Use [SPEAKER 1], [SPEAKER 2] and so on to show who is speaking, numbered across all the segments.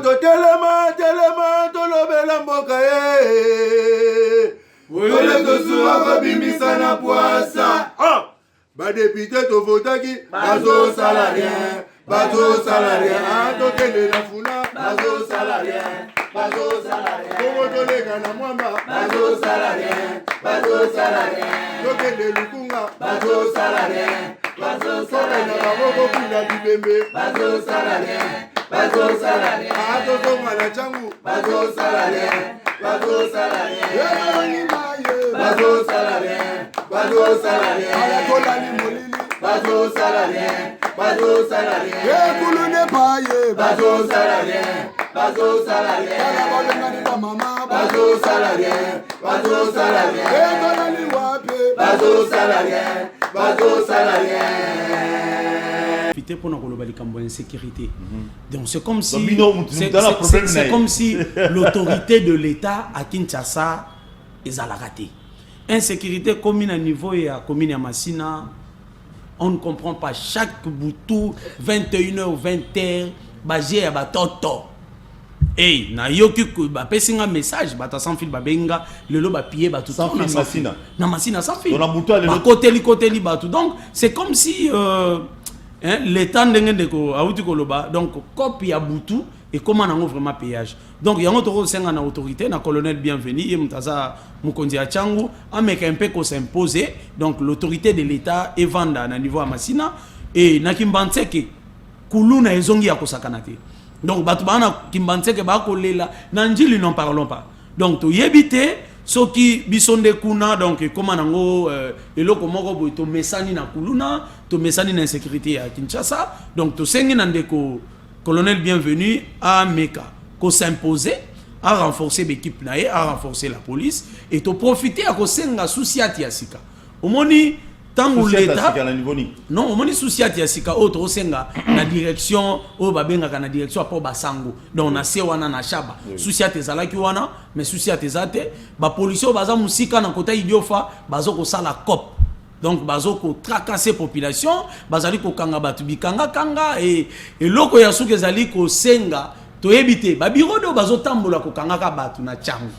[SPEAKER 1] to telema tolobela mboka Wole to suwa babimisa na poasa Ba député to votaki bazo salarien to kende na funa bazo salarien Komo to lega na mwamba bazo salarien to kende lukunga bazo salarien na baboko kunda bibembe bazo salarien ato to mwana changu bazo salarien Ayatola ni molili bazo salarien kulune paye bazo salarien ala balengani ba mama bazo salarien tola ni wape bazo salarien
[SPEAKER 2] Pour nous insécurité. Donc c'est comme si l'autorité de l'État à Kinshasa est à la raté. Insécurité commune à niveau et à commune à Massina, on ne comprend pas chaque boutou 21h 20h basé à batoto. Et na yoki ba pesinga message ba ta sans fil ba benga le lo ba pied ba tout
[SPEAKER 3] sans fil Massina.
[SPEAKER 2] Na Massina sans fil.
[SPEAKER 3] Dans la boutou le
[SPEAKER 2] côté li ba tout. Donc c'est comme si l'État ndengeko auti koloba donc copie à boutou et comment on a vraiment péage. Donc il y a notre autorité na colonel bienvenu et mutaza mukonzi a changu ameka un peu ko s'imposer donc l'autorité de l'État est vanda na niveau à Massina et na kimbanseke kuluna ezongi ya kosakanate. Donc batu bana kimbanseke ba kolela na njili n'en parlons pas. Donc to yebite soki bisonde kuna donc comment nango eloko moko boy to mesani na kuluna to mesani na insécurité à Kinshasa donc to sengi na ndeko colonel bienvenu à Meka ko s'imposer à renforcer l'équipe naé à renforcer la police et to profiter à ko senga souciati ya sika omoni tangu l'État non omoni souciati ya sika autre senga na direction o babenga kana direction pour basango donc na se wana na shaba souciati ezalaki wana mais souciati ezate ba policier baza musika na kota idiofa bazo ko sala cop donc bazo ko tracasser population bazali ko kanga batu bikanga kanga et loko ya suke ezali ko senga to ebite ba biro do bazo tambola ko kanga ka batu na changu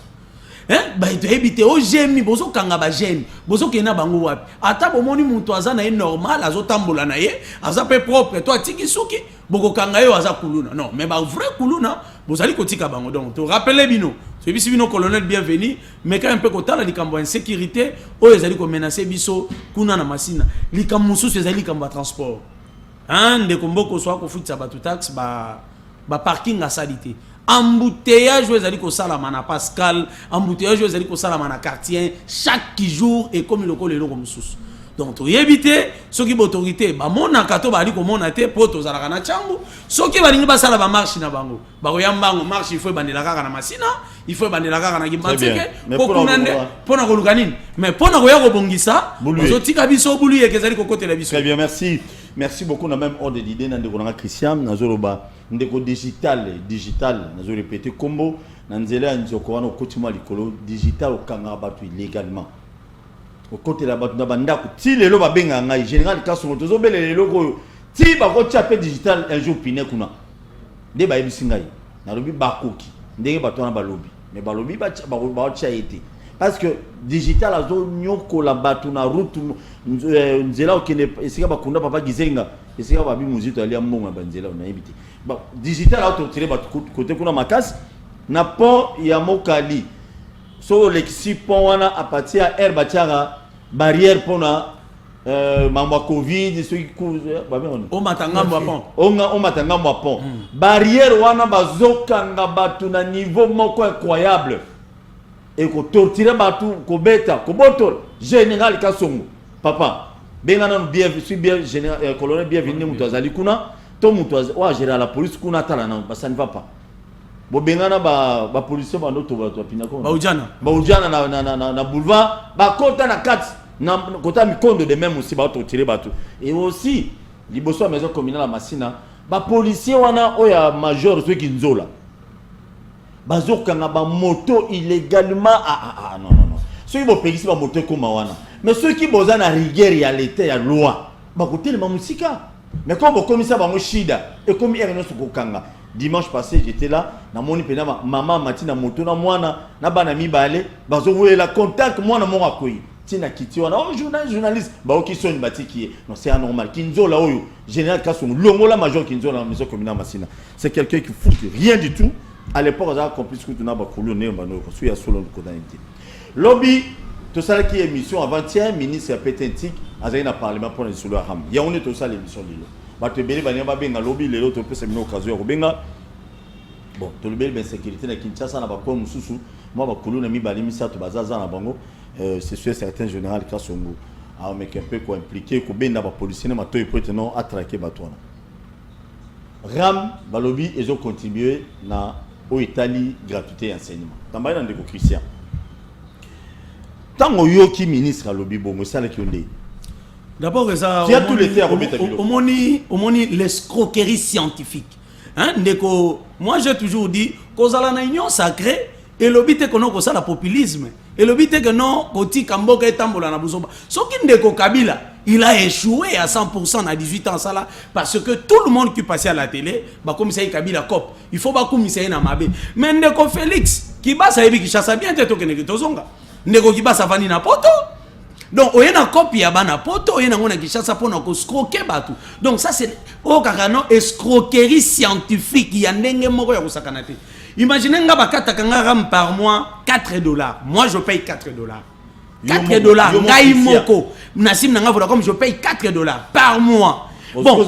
[SPEAKER 2] ba to ebite o jemi bozo kanga ba jemi bozo kena bango wapi ata bomoni muntu aza na normal azo tambola na ye aza pe propre toi tiki suki boko kanga yo aza kuluna non mais ba vrai kuluna bozali ko tika bango donc to rappeler bino c'est bisi bino colonel bienvenu mais quand un peu kotala likambo insécurité o ezali ko menacer biso kuna na Massina likambo mususu ezali likambo transport de komboko soit ko futsa ba tout tax ba parking à salité embouteillage ezali ko sala mana Pascal embouteillage ezali ko sala mana quartier chaque jour et comme le lelo comme mususu donc to yebite soki autorité ba mona kato ba ali ko mona te poto zalaka na changu soki ba lingi ba sala ba marche na bango ba ko yambango marche il faut bandela kaka na Massina il faut bandela kaka na Kimbanseke ko kunande pona ko lukanini mais pona ko ya ko bongisa zo tika biso bulu ye kezali ko côté la biso.
[SPEAKER 3] Très bien, merci beaucoup. On a même ordre d'idée dans le Christian nazoloba ndeko digital nazo répéter combo nanzela nzoko wana ko tima likolo digital au kanga batu illégalement au côté la batu na bandako ti lelo ba benga ngai général kaso tozo bele lelo ko ti ba ko chape digital un jour pine kuna de ba yebisi ngai na lobi bakoki ndenge batu na balobi mais balobi ba cha été parce que digital azo nyoko la batu na route nzela okene esika bakunda papa gizenga esika ba bi muzito ali amonga banzela na yebiti ba digital auto tirer batu côté kuna makasi na pont ya Mokali so lexi pont wana a partir ya air batiara barrière pona mambo covid so ku ba bien
[SPEAKER 2] o matanga mo pont
[SPEAKER 3] o matanga mo pont barrière wana bazokanga batu na niveau moko incroyable et ko torturer batu ko beta ko botol général Kasongo papa benga na bien général colonel bienvenu mutu azali kuna to mutu wa gérer la police kuna tala na ça ne va pas bo benga na ba policier ba ndoto ba to pina ko ba ujana na boulevard ba kota na kati na kota mikondo de même aussi ba torturer batu et aussi liboso à maison communale à Massina ba policier wana oya major ceux qui nzola bazokanga ba moto illégalement non ceux qui bo pegisi ba moto comme wana mais ceux qui boza na rigueur ya l'état ya loi ba kotelema musika mais comme commissaire bango shida et comme erno sokokanga Dimanche passé, j'étais là, na moni pena maman matina moto na mwana na bana mibale, bazo la contact moi na mon akoyi. Tina kiti wana oh journaliste ba oki so une batiki. Non, c'est anormal. Kinzo la oyo, général Kasson, longola major Kinzo la maison communale Massina. C'est quelqu'un qui fout rien du tout. À l'époque, on a compris ce que tu n'as pas coulé, on a construit à Solon Kodanité. Lobby, tout ça qui est émission avant-hier, ministre Pétentique, a eu un parlement pour les sous Ram. Il y a on est tout ça l'émission de l'eau. Bah, tu es bien, bien, lobby, les autres, c'est une occasion. Bon, tu le bien, sécurité, na Kinshasa, na bakwa mususu, moi, bakulu, na mi balimi, ça, tu bazaza, na bango, c'est sûr, certains généraux, Kassongo, a un mec un peu impliqué, que ben, na ba policier, na to, il peut non, attraquer batouana. Ram, balobi, ils ont contribué na au Italie, gratuité et enseignement. Dans le cas de Christian. Tant que yoki ministre à lobby, bon, ça le qui on dit.
[SPEAKER 2] D'abord, ça.
[SPEAKER 3] Tu as tous les terres
[SPEAKER 2] au moni l'escroquerie scientifique. Hein, moi, j'ai toujours dit qu'on a la union sacrée et le but est que non, ça la populisme. Et le but est que non, Koti Kamboka et Tambola na Buzoba. Ce qui ndeko Kabila, il a échoué à 100% à 18 ans ça là parce que tout le monde qui passait à la télé, bah comme ça Kabila cop, il faut pas comme ça na mabe. Mais ndeko Félix qui ba ça ebi qui chasse bien teto que ndeko zonga. Ndeko qui ba ça vani na poto. Donc on a copie ya bana poto, on a ngona qui chasse pour na ko scroquer batu. Donc ça c'est au kakano escroquerie scientifique ya ndenge moko ya kosakanate. Imaginez nga bakata kanga ram par mois $4. Moi je paye $4. $4. Ngai moko. Nassim nanga Vodacom je paye $4 par mois. Bon,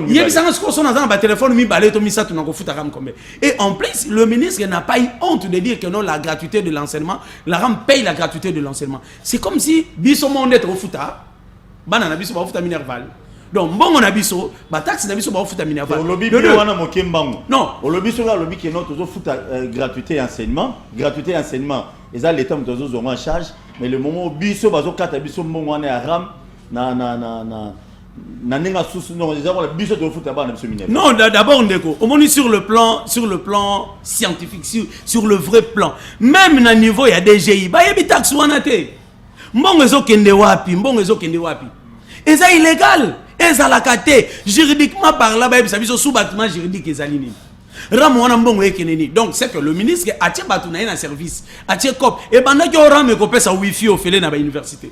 [SPEAKER 2] il y a des téléphone mi balé to mi ça tu n'en foutre ram combien. Et en plus le ministre n'a pas eu honte de dire que non la gratuité de l'enseignement, la ram paye la gratuité de l'enseignement. C'est comme si biso monde être au fouta. Banana biso ba fouta minerval. Donc bon on a biso ba taxe na biso ba fouta minerval.
[SPEAKER 3] Le lobby bi wana mokembango.
[SPEAKER 2] Non,
[SPEAKER 3] au lobby sur la lobby qui est notre fouta gratuité et enseignement, et ça l'état nous ont en charge, mais le moment où biso bazo kata biso mbongo wana ya ram na non,
[SPEAKER 2] d'abord ndeko, au moins sur le plan scientifique, sur le vrai plan. Même na niveau il y a des GI, ba yebi taxe wana te. Mbongo ezo kende wapi, et ça illégal, et ça la kate, juridiquement par là ba yebi sabiso sous bâtiment juridique ezali nini. Ram wana mbongo ekeneni. Donc c'est que le ministre a tia batu na service, a tia cop et banda ki ram ko pesa wifi au fele na ba université.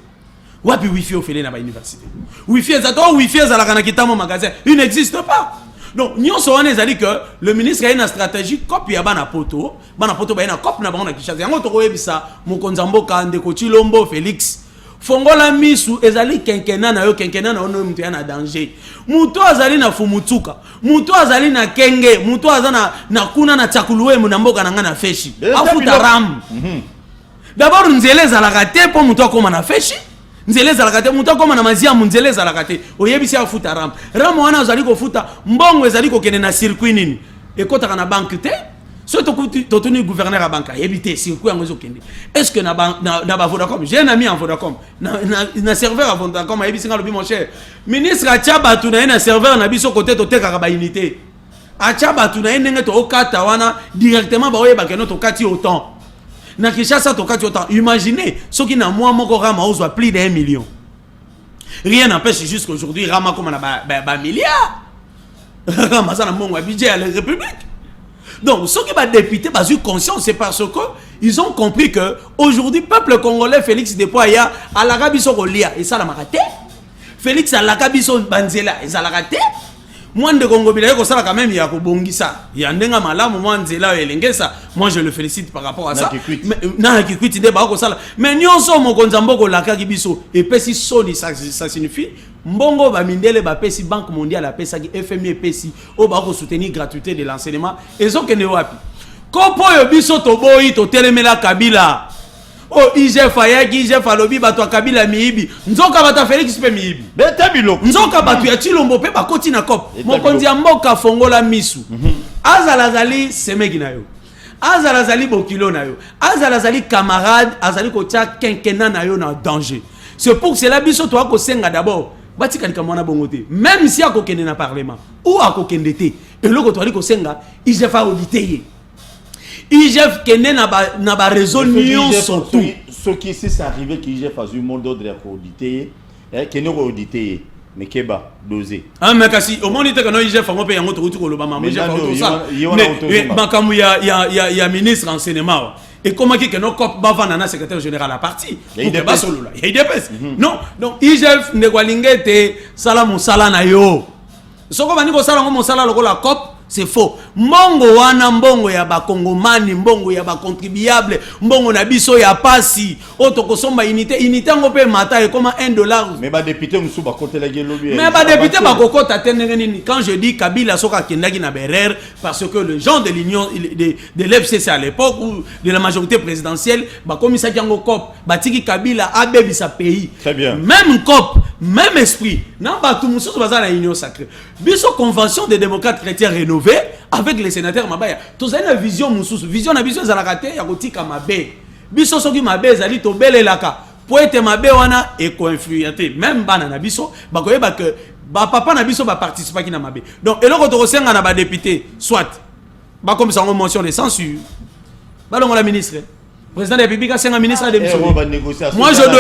[SPEAKER 2] Wapi wifi au fele na ba université. Wifi ezala kana kitamo magasin, il n'existe pas. Donc nyonso wana ezali que le ministre a une stratégie copie ya bana poto ba na cop na bango na Kinshasa. Yango to koyebisa mokonza mboka ndeko Chilombo Félix. Fongola misu ezali kenkena na ono mtu yana danger. Muto azali na fumutuka, muto azali na kenge, muto azana na kuna na chakuluwe mu na mboka na ngana feshi. Afuta ram. D'abord nzeleza la kate po muto akoma na feshi. Nzeleza la kate muto akoma na mazia nzeleza la kate. Oyebisi afuta ram. Ram wana azali ko futa mbongo ezali ko kene na circuit nini. Ekota na banque te. Si tu as tenu gouverneur à banque, éviter circuit en réseau. Est-ce que na Vodacom, j'ai un ami en Vodacom, na serveur à Vodacom, a évité mon cher. Ministre Achaba, tu as un serveur na biso côté de Tekara unité. Achaba, tu as un nenget au Katawana directement baoye bakeno to kati autant. Na Kinshasa to kati autant. Imaginez, ceux qui n'a moins moko rama ozo plus d'1 million. Rien n'empêche jusqu'aujourd'hui rama comme un milliard. Rama ça na mongo budget à la République. Donc, ceux qui vont députés, eu conscience, c'est parce qu'ils ont compris que aujourd'hui, le peuple congolais, Félix Depoya, à l'Arabie Saoudite, et ça l'a raté. Félix à l'Arabie Saoudite, et ça l'a raté. Moi, de Congo, ça quand même, il y a Kobongisa. Il y a un malam, moi, moi, je le félicite par rapport à ça. Mais nous sommes au Konzamboko, la Kagibiso, et Pessi Soni, ça signifie. Mbongo ba mindele ba pesi Banque mondiale a pesa ki FMI pesi o ba ko soutenir gratuité de l'enseignement ezo kene wapi kopo yo biso to boyi to telemela Kabila o IGF ayaki IGF alobi bato Kabila miibi nzoka bata Félix pe miibi
[SPEAKER 3] beta biloko
[SPEAKER 2] nzoka bato ya Chilombo pe bakoti na kop mokonzi ya mboka fongola misu azalazali semeki na yo azalazali bokilo na yo azalazali camarade azali ko tia kenkena na yo na danger. C'est pour cela biso to ko senga d'abord même si à kokende na parlement ou à kokende te et le ko ko senga IGF audité IGF kende na ba résolution surtout
[SPEAKER 3] ce qui c'est arrivé que IGF a eu mon ordre à auditer et que nous auditer mais keba dosé
[SPEAKER 2] ah mais kasi au monde que no IGF on peut yango to ko lo ba ma IGF tout ça makamu ya ministre enseignement et comment que no cop ba vana na secrétaire général à parti il dépasse solo là il dépasse non donc IGF ne kwalingete sala musala na yo soko bani ko sala ngo musala lokola cop c'est faux. Mbongo wana mbongo ya ba Kongomani, mbongo ya ba contribuable, mbongo na biso ya pasi. Otoko somba unité ngo pe mata et comme $1. Mais
[SPEAKER 3] ba député musu ba côté la gelobi.
[SPEAKER 2] Mais ba député ba kokota tenengeni quand je dis Kabila soka kendaki na berer parce que le gens de l'union de l'FCC à l'époque ou de la majorité présidentielle ba komisa kiango cop batiki Kabila abebi sa pays.
[SPEAKER 3] Très bien.
[SPEAKER 2] Même cop, même esprit. Na ba tout musu baza na union sacrée. Biso convention des démocrates chrétiens rénovée avec les sénateurs Mabaya. Tous avez une vision mususu. Vision na biso za la raté ya kotika mabe. Biso soki mabe zali to belelaka. Pour être mabe wana et co-influencer même bana na biso ba koyeba que ba papa na biso ba participer ki na mabe. Donc eloko to kosenga na ba député soit ba comme ça on mention de censure. Ba longo la ministre président de la République a un ministre à démissionner. Moi je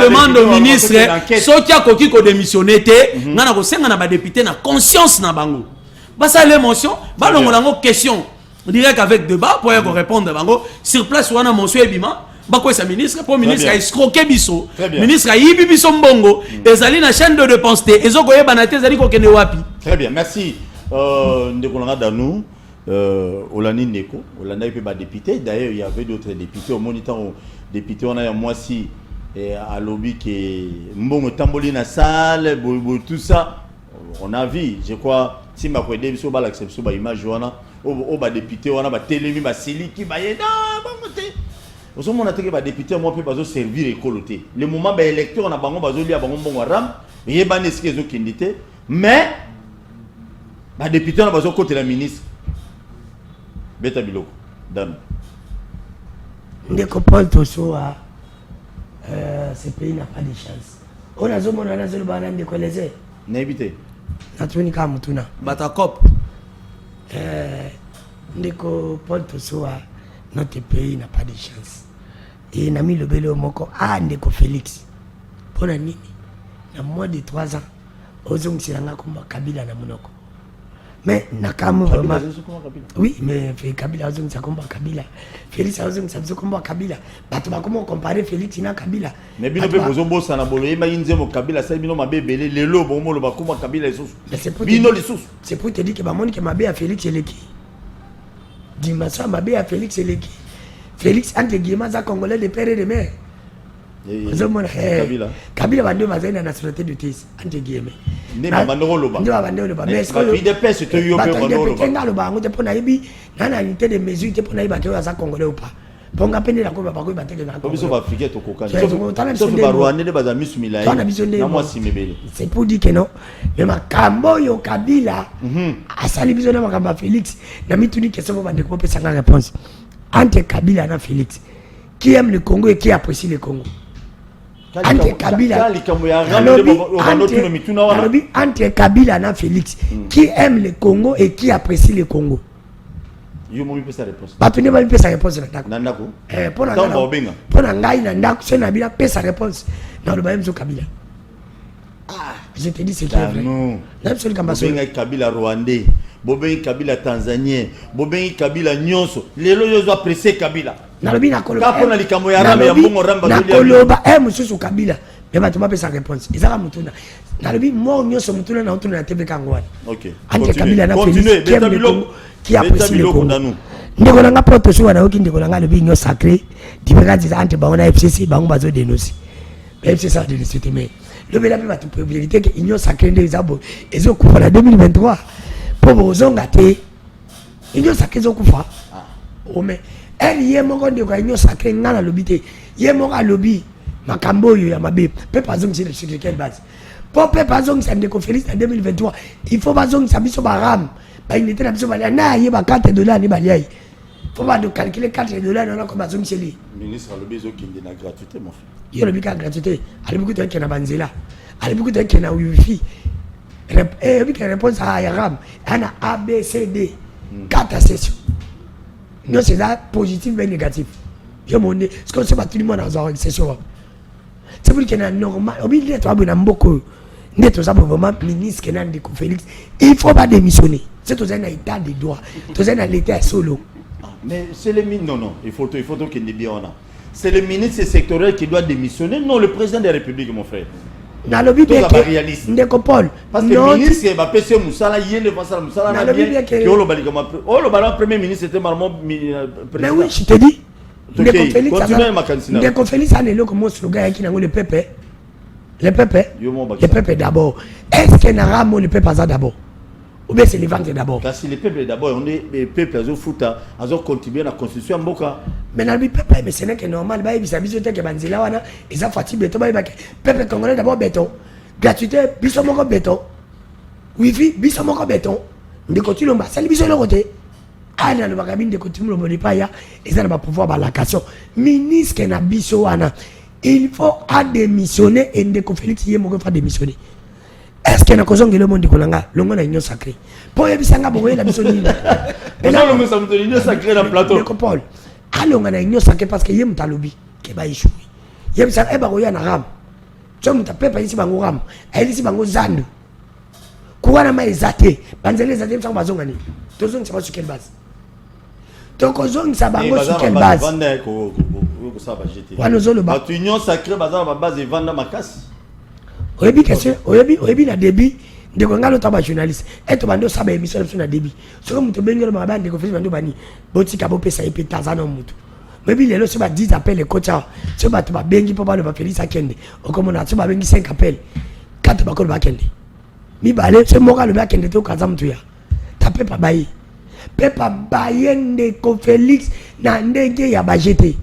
[SPEAKER 2] demande au ministre ce qui a koki ko démissionner té ngana ko senga na ba député na conscience na bango. Bah ça l'émotion, bah on a une question direct avec débat pour répondre bango sur place ou on a monsieur Ebima, bah quoi ça ministre, pour ministre a escroqué biso, ministre a yibi biso mbongo, et ali na chaîne de dépenses té, et okoye banate zali ko kene wapi.
[SPEAKER 3] Très bien, merci. Ndekolanga Danou, Olani Neko, Olanda peut ba député. D'ailleurs il y avait d'autres députés au moniteur député on a un mois si à lobby que mbongo tamboli na salle, tout ça. On a vu, je crois, si ma collègue sur l'acception, image wana, au bas député, on a ba télémi, ba sili qui ba yéda, ba monter. Au moment où on a été ba député, moi peut pas servir et coloter. Le moment ba électeur, on a bango bazo lia bango bon ram, yé ba neske zo kindité, mais ba député on a bazo côté la ministre. Beta biloko, dame.
[SPEAKER 4] Ndeko Paul Tosoa, ce pays n'a pas de chance. On a zo mona na zo ba na ndeko leze.
[SPEAKER 3] N'habité.
[SPEAKER 4] Natunika mutuna
[SPEAKER 2] Batakop
[SPEAKER 4] ndeko Paul Tosoa, notre pays n'a pas de chance et nami lobelo moko ndeko Félix pona nini na moins de 3 ans ozongisanga komba Kabila na monoko mais nakamu vraiment oui mais Kabila ozongisa komba Kabila Félix ozongisa komba Kabila bato bakoma comparer Félix na Kabila
[SPEAKER 3] mais bino pe bozombo sana bolo yeba inze mo Kabila ça bino mabebele lelo bomolo bakoma Kabila esusu bino lisusu
[SPEAKER 4] c'est pour te dire que bamoni ke mabe ya Félix eleki dimanche mabe ya Félix eleki Félix entre guillemets za congolais de père et de mère Kabila bande bazali na nationalité de tis entre guillemets
[SPEAKER 3] ne bandolo loba
[SPEAKER 4] mais est-ce que
[SPEAKER 3] il dépêche te yo pe bandolo loba
[SPEAKER 4] ngalo ba ngote pona yebi na unité de mesure te pona yeba ke za congolais ou pas ponga pende la ko ba ko ba teke na
[SPEAKER 3] ko biso ba africain to kokani sauf ba rwandais de bazami sumila na moi simebele
[SPEAKER 4] c'est pour dire que non mais makambo yo Kabila asali biso na makamba Félix na mituni question ko bande ko pesa nga réponse entre Kabila na Félix qui aime le Congo et qui apprécie le Congo. Entre Kabila entre Kabila et Félix, qui aime le Congo et qui apprécie le Congo.
[SPEAKER 3] Yo mo pesa réponse.
[SPEAKER 4] Ba tuni ba pesa réponse na ndako.
[SPEAKER 3] Na ndako.
[SPEAKER 4] Pona ngai na ndako c'est na bila pesa réponse. Na lo ba mzo Kabila. Je te dis c'est qui est vrai.
[SPEAKER 3] Non. Bobenga Kabila rwandais, bobenga Kabila tanzanien, bobenga Kabila nyonso. Lelo yo zo apprécier Kabila.
[SPEAKER 4] Nalobi na koloba.
[SPEAKER 3] Kapo na likambo ya rame ya mbongo ramba
[SPEAKER 4] na koloba mususu Kabila. Mais ba tuma pesa réponse. Ezala mutuna. Nalobi mo nyonso mutuna na utuna na TV kangwana.
[SPEAKER 3] OK.
[SPEAKER 4] Ante Kabila na Félix qui apprécie le Congo. Ndeko nanga poto suwa na okindi kolanga lobi nyo sacré. Dibeka diza ante baona FCC bango bazo dénoncer. FCC ça dénoncer mais le bel a tout probabilité que l'union sacrée des arbres et zo kufa la 2023 pour bozonga te l'union sacrée zo kufa o mais elle yé moko de ko l'union sacrée ngala lobité yé moko lobby makambo yo ya mabe pe pas zong sur quelle base pour pe pas zong ça ndeko Félix en 2023 il faut pas zong ça biso baram ba unité na biso ba na yé ba $4 ni ba liai faut pas de calculer $4 na ko ba zong chez
[SPEAKER 3] ministre lobby zo kindi na gratuité mon frère.
[SPEAKER 4] Il y a le bica gratuité. Allez beaucoup de gens qui banzela. Allez beaucoup de gens qui na wifi. Et puis qui répond à Yaram. On a A B C D 4 sessions. Non c'est ça positif mais négatif. Je m'en dis ce qu'on sait pas tout le monde dans une session. C'est pour qu'il y a normal. Au milieu de toi bon beaucoup. N'est tout ça pour vraiment ministre Kenan de Félix. Il faut pas démissionner. C'est tout ça un état de droit. Tout ça un état solo.
[SPEAKER 3] Mais c'est le ministre. Non, il faut qu'il y ait bien. C'est le ministre sectoriel qui doit démissionner. Non, le président de la République, mon frère.
[SPEAKER 4] Dans le but de
[SPEAKER 3] réaliste. Parce que le ministre va passer Moussala, il va passer Moussala. Le premier ministre était normalement président.
[SPEAKER 4] Mais oui, je te dis. Ndeko Félix a nélo comme slogan qui n'a le peuple. Le peuple d'abord. Est-ce que Naramo le peuple d'abord? Ou bien c'est les ventes d'abord?
[SPEAKER 3] Parce que les peuples d'abord, on est les peuples à contribuer à la constitution en Boka.
[SPEAKER 4] Mais dans le peuple, mais c'est que normal, il y a des gens qui ont ils ont fatigué béton. Peuple congolais d'abord béton. Gratuité, bisomoko béton. Wifi, bisomoko béton. De continuer, c'est le biso de côté. Ah, dans le bagabine de continuer, le monde pas ya. Ils ont pas pouvoir par la question. Ministre qui n'a biso wana. Il faut démissionner et Ndeko Félix y est mon faire démissionner. Est-ce que na kozonga le monde kolanga longo na union sacrée po yebisanga boye la biso nini
[SPEAKER 3] mais là longo ça me union sacrée na plateau
[SPEAKER 4] Ndeko Paul alonga na union sacrée parce que yem talobi ke ba échoué yebisanga eba koya na ram tso muta pepa ici bango ram ayisi bango zandu kuwana ma ezate banzele ezate msango bazonga ni tozonga sa sur quelle base tokozonga sa bango sur quelle base
[SPEAKER 3] ko ça va jeter
[SPEAKER 4] wana zolo ba
[SPEAKER 3] union sacrée baza ba base vanda makasi.
[SPEAKER 4] Oyebi question, oyebi na débit de ngalo taba journaliste. Et to bando saba émission na débit. So comme to bengelo ma bande ko fisi bando bani. Boti ka bo pesa epi tazana mutu. Mebi lelo so ba 10 appels les coach. So ba to ba bengi po ba le ba Félix akende. O comme na so ba bengi 5 appels. 4 ba ko ba kende. Mi bale so mo ka le ba kende to kaza mutu ya. Ta pepa bayi. Pepa bayende ko Félix na ndenge ya ba jeté.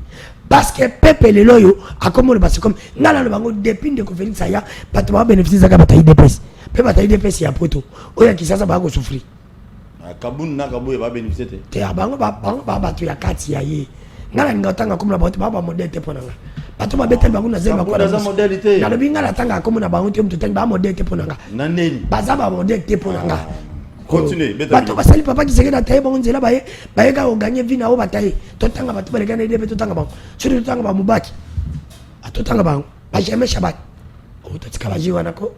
[SPEAKER 4] Parce que Pepe le loyo a comme le basse comme ngala le bango depuis de Félix aya bato ba bénéficier zaka bataille de presse pe bataille de presse ya poto oya kisasa ba ko souffrir
[SPEAKER 3] kabun na kabo ba bénéficier
[SPEAKER 4] te bango ba bato ya kati ya ye ngala ngotanga comme la bato ba modèle te ponanga bato ba betel bango na zemba ko
[SPEAKER 3] na modalité
[SPEAKER 4] na le bingala tanga comme na bango te mtu ba modèle te ponanga
[SPEAKER 3] na neni
[SPEAKER 4] baza ba modèle te ponanga.
[SPEAKER 3] Continuez.
[SPEAKER 4] Bato basali papa qui sait que taille bon nzela baye ka gagner vie na o bataille totanga bato ba gagner debe totanga ba sur totanga ba mubaki atotanga ba ba jamais shabat o totika ba jiwa nako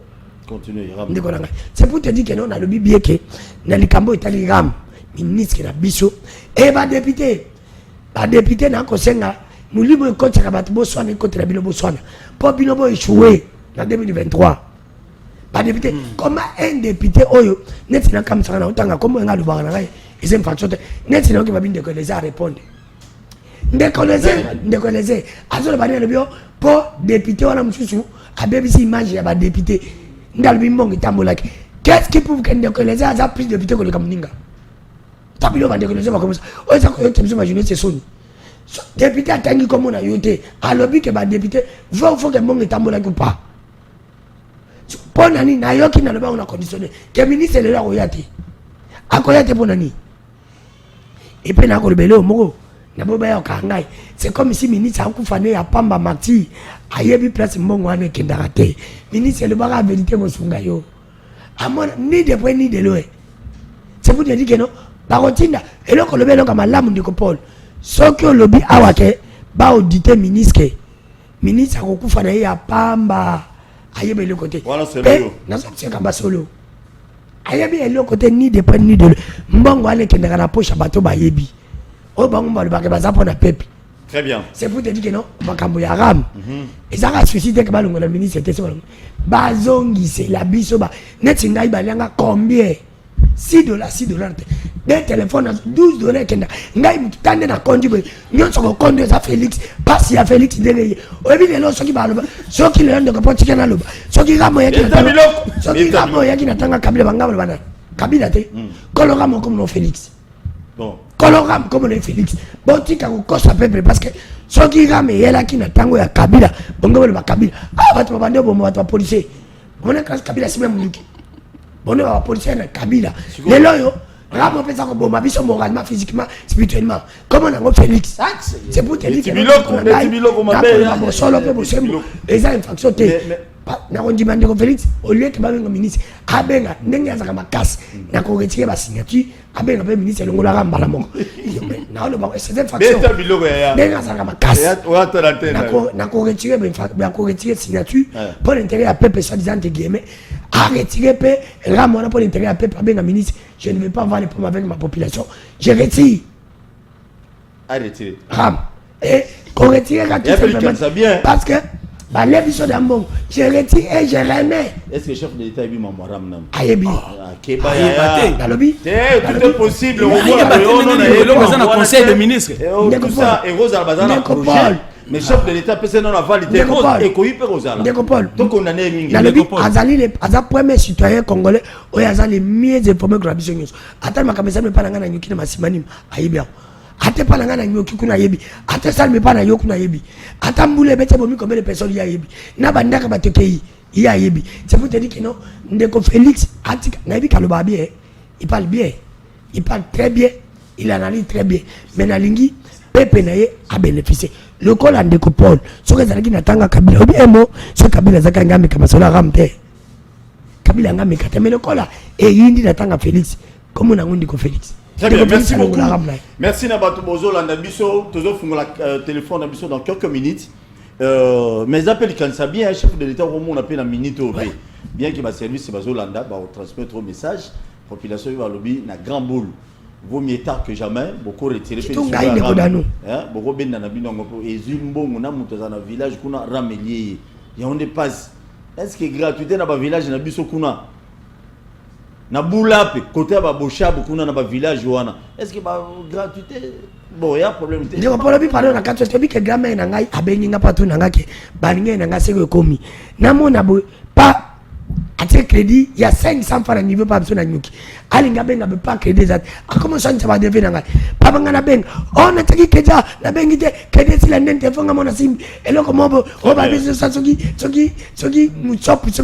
[SPEAKER 3] continuez
[SPEAKER 4] ndiko nanga c'est pour te dire que non na le bibié que na likambo itali ram ministre na biso et ba député na ko senga mulimo ko tsaka bato bo swana ko tra bino bo swana po bino bo échoué en 2023. Pas député. Comment un député, oyo, net na kam sanga utanga comme un gars bana ngai, ils aiment facture. Net na qui va bien de les répondre. Ndekolaze, azo bana le bio pour député wana mususu, a BBC image ya ba député. Ndal bimbongi tambolaki. Qu'est-ce qui prouve que Ndekolaze a plus de député que le Kamuninga? Tabilo ba Ndekolaze ba comme ça. Oyo ça ko yote imaginer c'est son. Député atangi comme on a yote, a lobby que ba député, faut que mbongi tambolaki ou pas. Pour nani na yoki na loba on a conditionné que ministre le la royauté akoyate pour nani et puis na ko lebelo moko na boba ya kangai c'est comme si ministre akufane ya pamba mati ayebi place mbongo ane kendakate ministre le bara vérité ko sunga yo amona ni de point ni de loin c'est pour te dire que non barotinda eloko lebelo kama lamu ndiko Paul soki o lobi awake ba auditer ministre akufana ya pamba ayebe le côté
[SPEAKER 3] voilà c'est le
[SPEAKER 4] na c'est kamba solo ayebe le côté ni de point ni de mbongo ale kendaka na poche bato ba yebi o bango ba le ba za pona pepe
[SPEAKER 3] très bien
[SPEAKER 4] c'est pour te dire que non bakambo ya ram et ça va susciter que balongo na ministre était sur bazongi c'est la biso ba net ngai balanga combien $6 des téléphones $12 kenda ngai mutande na kondi boy nyonso ko kondi za Félix pasi ya Félix ndenge oyebi lelo soki baloba soki lelo ndoko potika na loba soki ramo yaki na tanga kabila bangaba bana kabila te kolora moko no Félix
[SPEAKER 3] bon
[SPEAKER 4] kolora comme no Félix botika ko kosa peuple parce que soki rame yela ki na tango ya kabila bangaba ba kabila bato babande bo bato policier on est kabila si même luki bonne va policier na kabila lelo yo ramo pesa ko boma biso moralement physiquement spirituellement comme on a Félix c'est pour te dire que solo pe bosembo eza infraction te na on demande ko Félix au lieu que ba benga ministre abenga ndenge azaka makasi na ko retirer ba signature abenga pe ministre longo la ramba la moko na le ba c'est infraction ndenge azaka makasi na ko retirer signature pour l'intérêt à peuple soi-disant guillemets à retirer paix, ramona pour l'intérêt à paix par bien ministre, je ne vais pas avoir les problèmes avec ma population. Je retire.
[SPEAKER 3] À retirer.
[SPEAKER 4] Ram. Et qu'on retire parce que bah les biso d'ambon, je retire et je remets.
[SPEAKER 3] Est-ce que le chef de l'État est bien Ram nam?
[SPEAKER 4] Ayebi.
[SPEAKER 3] Dalobi. Tout est possible.
[SPEAKER 2] On a un conseil de ministre.
[SPEAKER 3] Tout ça et Rosa Bazana projet. Mais chef de l'État peut non la validité et ko hyper Rosa. Donc on a né mingi.
[SPEAKER 4] Dalobi azali les premier citoyen congolais o azali mieux informé que la biso nyos. Ata makamesa me pa ngana nyuki na masimanim ayebi. Ate pa ngana nyoki kuna yebi. Ate salme pa na yoku na yebi. Ata mbule bete bomi combien de personnes ya yebi. Na bandaka batokei ya yebi. C'est pour te dire que non, ndeko Félix atika na yebi kaloba bien. Il parle bien. Il parle très bien. Il analyse très bien. Mais nalingi pepe na ye a bénéficié. Le col en ndeko Paul. Ce que zalaki natanga Kabila obi emo, ce Kabila zaka ngami kama sola ramte. Kabila ngami kata mais le col là et yindi natanga Félix. Comment na ngundi ko Félix?
[SPEAKER 3] Très bien, merci beaucoup. Merci Nabatou Bozo, Landabiso, toujours la téléphone Nabiso dans quelques minutes. Mais appels quand ça bien, chef de l'État, on appelle la minute au vrai. Bien que ma service c'est Bazo Landa, va transmettre au message. Population va lobby na grand boule. Vaut mieux tard que jamais. Beaucoup retiré.
[SPEAKER 4] Tout gagne les codanou.
[SPEAKER 3] Beaucoup ben na bino et Zumbongo na mutazana village kuna ramelier. Et on dépasse. Est-ce que gratuité na ba village na biso kuna? Na boulape côté ba bocha beaucoup na ba village wana est-ce que ba gratuité bon y a problème
[SPEAKER 4] te ndeko polo bi pardon na kato te bi ke grand-mère na ngai abenyi nga patu na ngake ba ngene na ngase ko komi na mona bo pa ate crédit il y a 500 francs niveau pas besoin na nyuki ali nga benga be pas crédit za comment ça va devenir ngai pa banga na benga on a taki keja na bengi te crédit sila ndente fonga mona sim eloko mobo o ba biso sa soki muchopi zo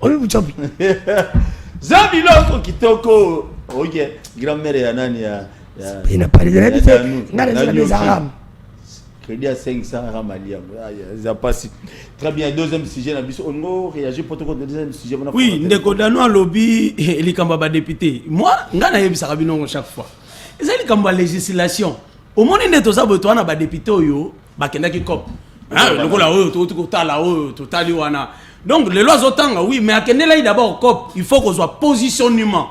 [SPEAKER 4] obi muchopi
[SPEAKER 3] Zabiloko kitoko. OK, grand-mère ya nani ya
[SPEAKER 4] il n'a pas les arabes.
[SPEAKER 3] Crédit à 500 ramalia. Ça passe. Très bien, deuxième sujet na biso on réagir protocole de deuxième sujet.
[SPEAKER 2] Oui, ndeko dano lobby elikamba ba député. Moi, ngana yebisa kabino chaque fois. Ezali kamba législation. Au monde ndeto za boto na ba député oyo bakenda ki cop. Hein, lokola oyo to tala oyo to tali wana. Donc les lois autant oui mais à Kenela d'abord cop il faut qu'on soit positionnement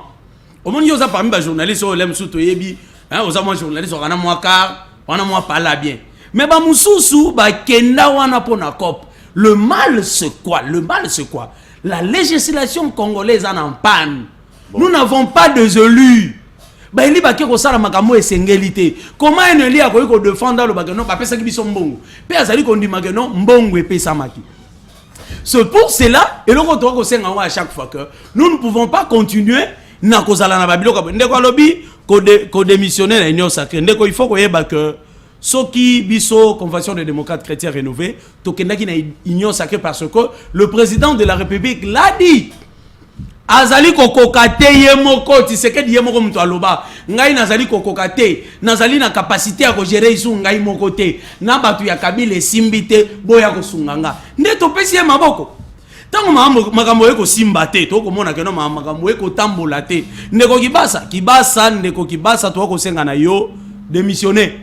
[SPEAKER 2] au moment où ça parmi les journalistes on l'aime surtout yebi hein aux moi journalistes on a moi car on a moi pas là bien mais ba mususu ba kenda wana pona cop le mal c'est quoi la législation congolaise en panne nous n'avons pas de élus ba ili ba keko sala makambo esengélité comment un élu a ko défendre le bagano ba pesa ki biso mbongo pe azali ko ndima ke non mbongo epesa maki. C'est pour cela, et l'on doit à chaque fois que nous ne pouvons pas continuer na kozala na babilo ka ndeko lobby ko démissionner na union sacrée ndeko il faut que soki biso convention des démocrates chrétiens rénovés tokendaki na union sacrée parce que le président de la République l'a dit azali kokokate yemoko tisekedi yemoko mtu aloba ngai nazali kokokate nazali na capacité ya ko gérer isu ngai moko te na batu ya Kabila esimbite boya ko sunganga ndeto pesi ye maboko tango makambo eko simba te to ko mona keno makambo eko tambola te ndeko kibasa to ko senga na yo démissionner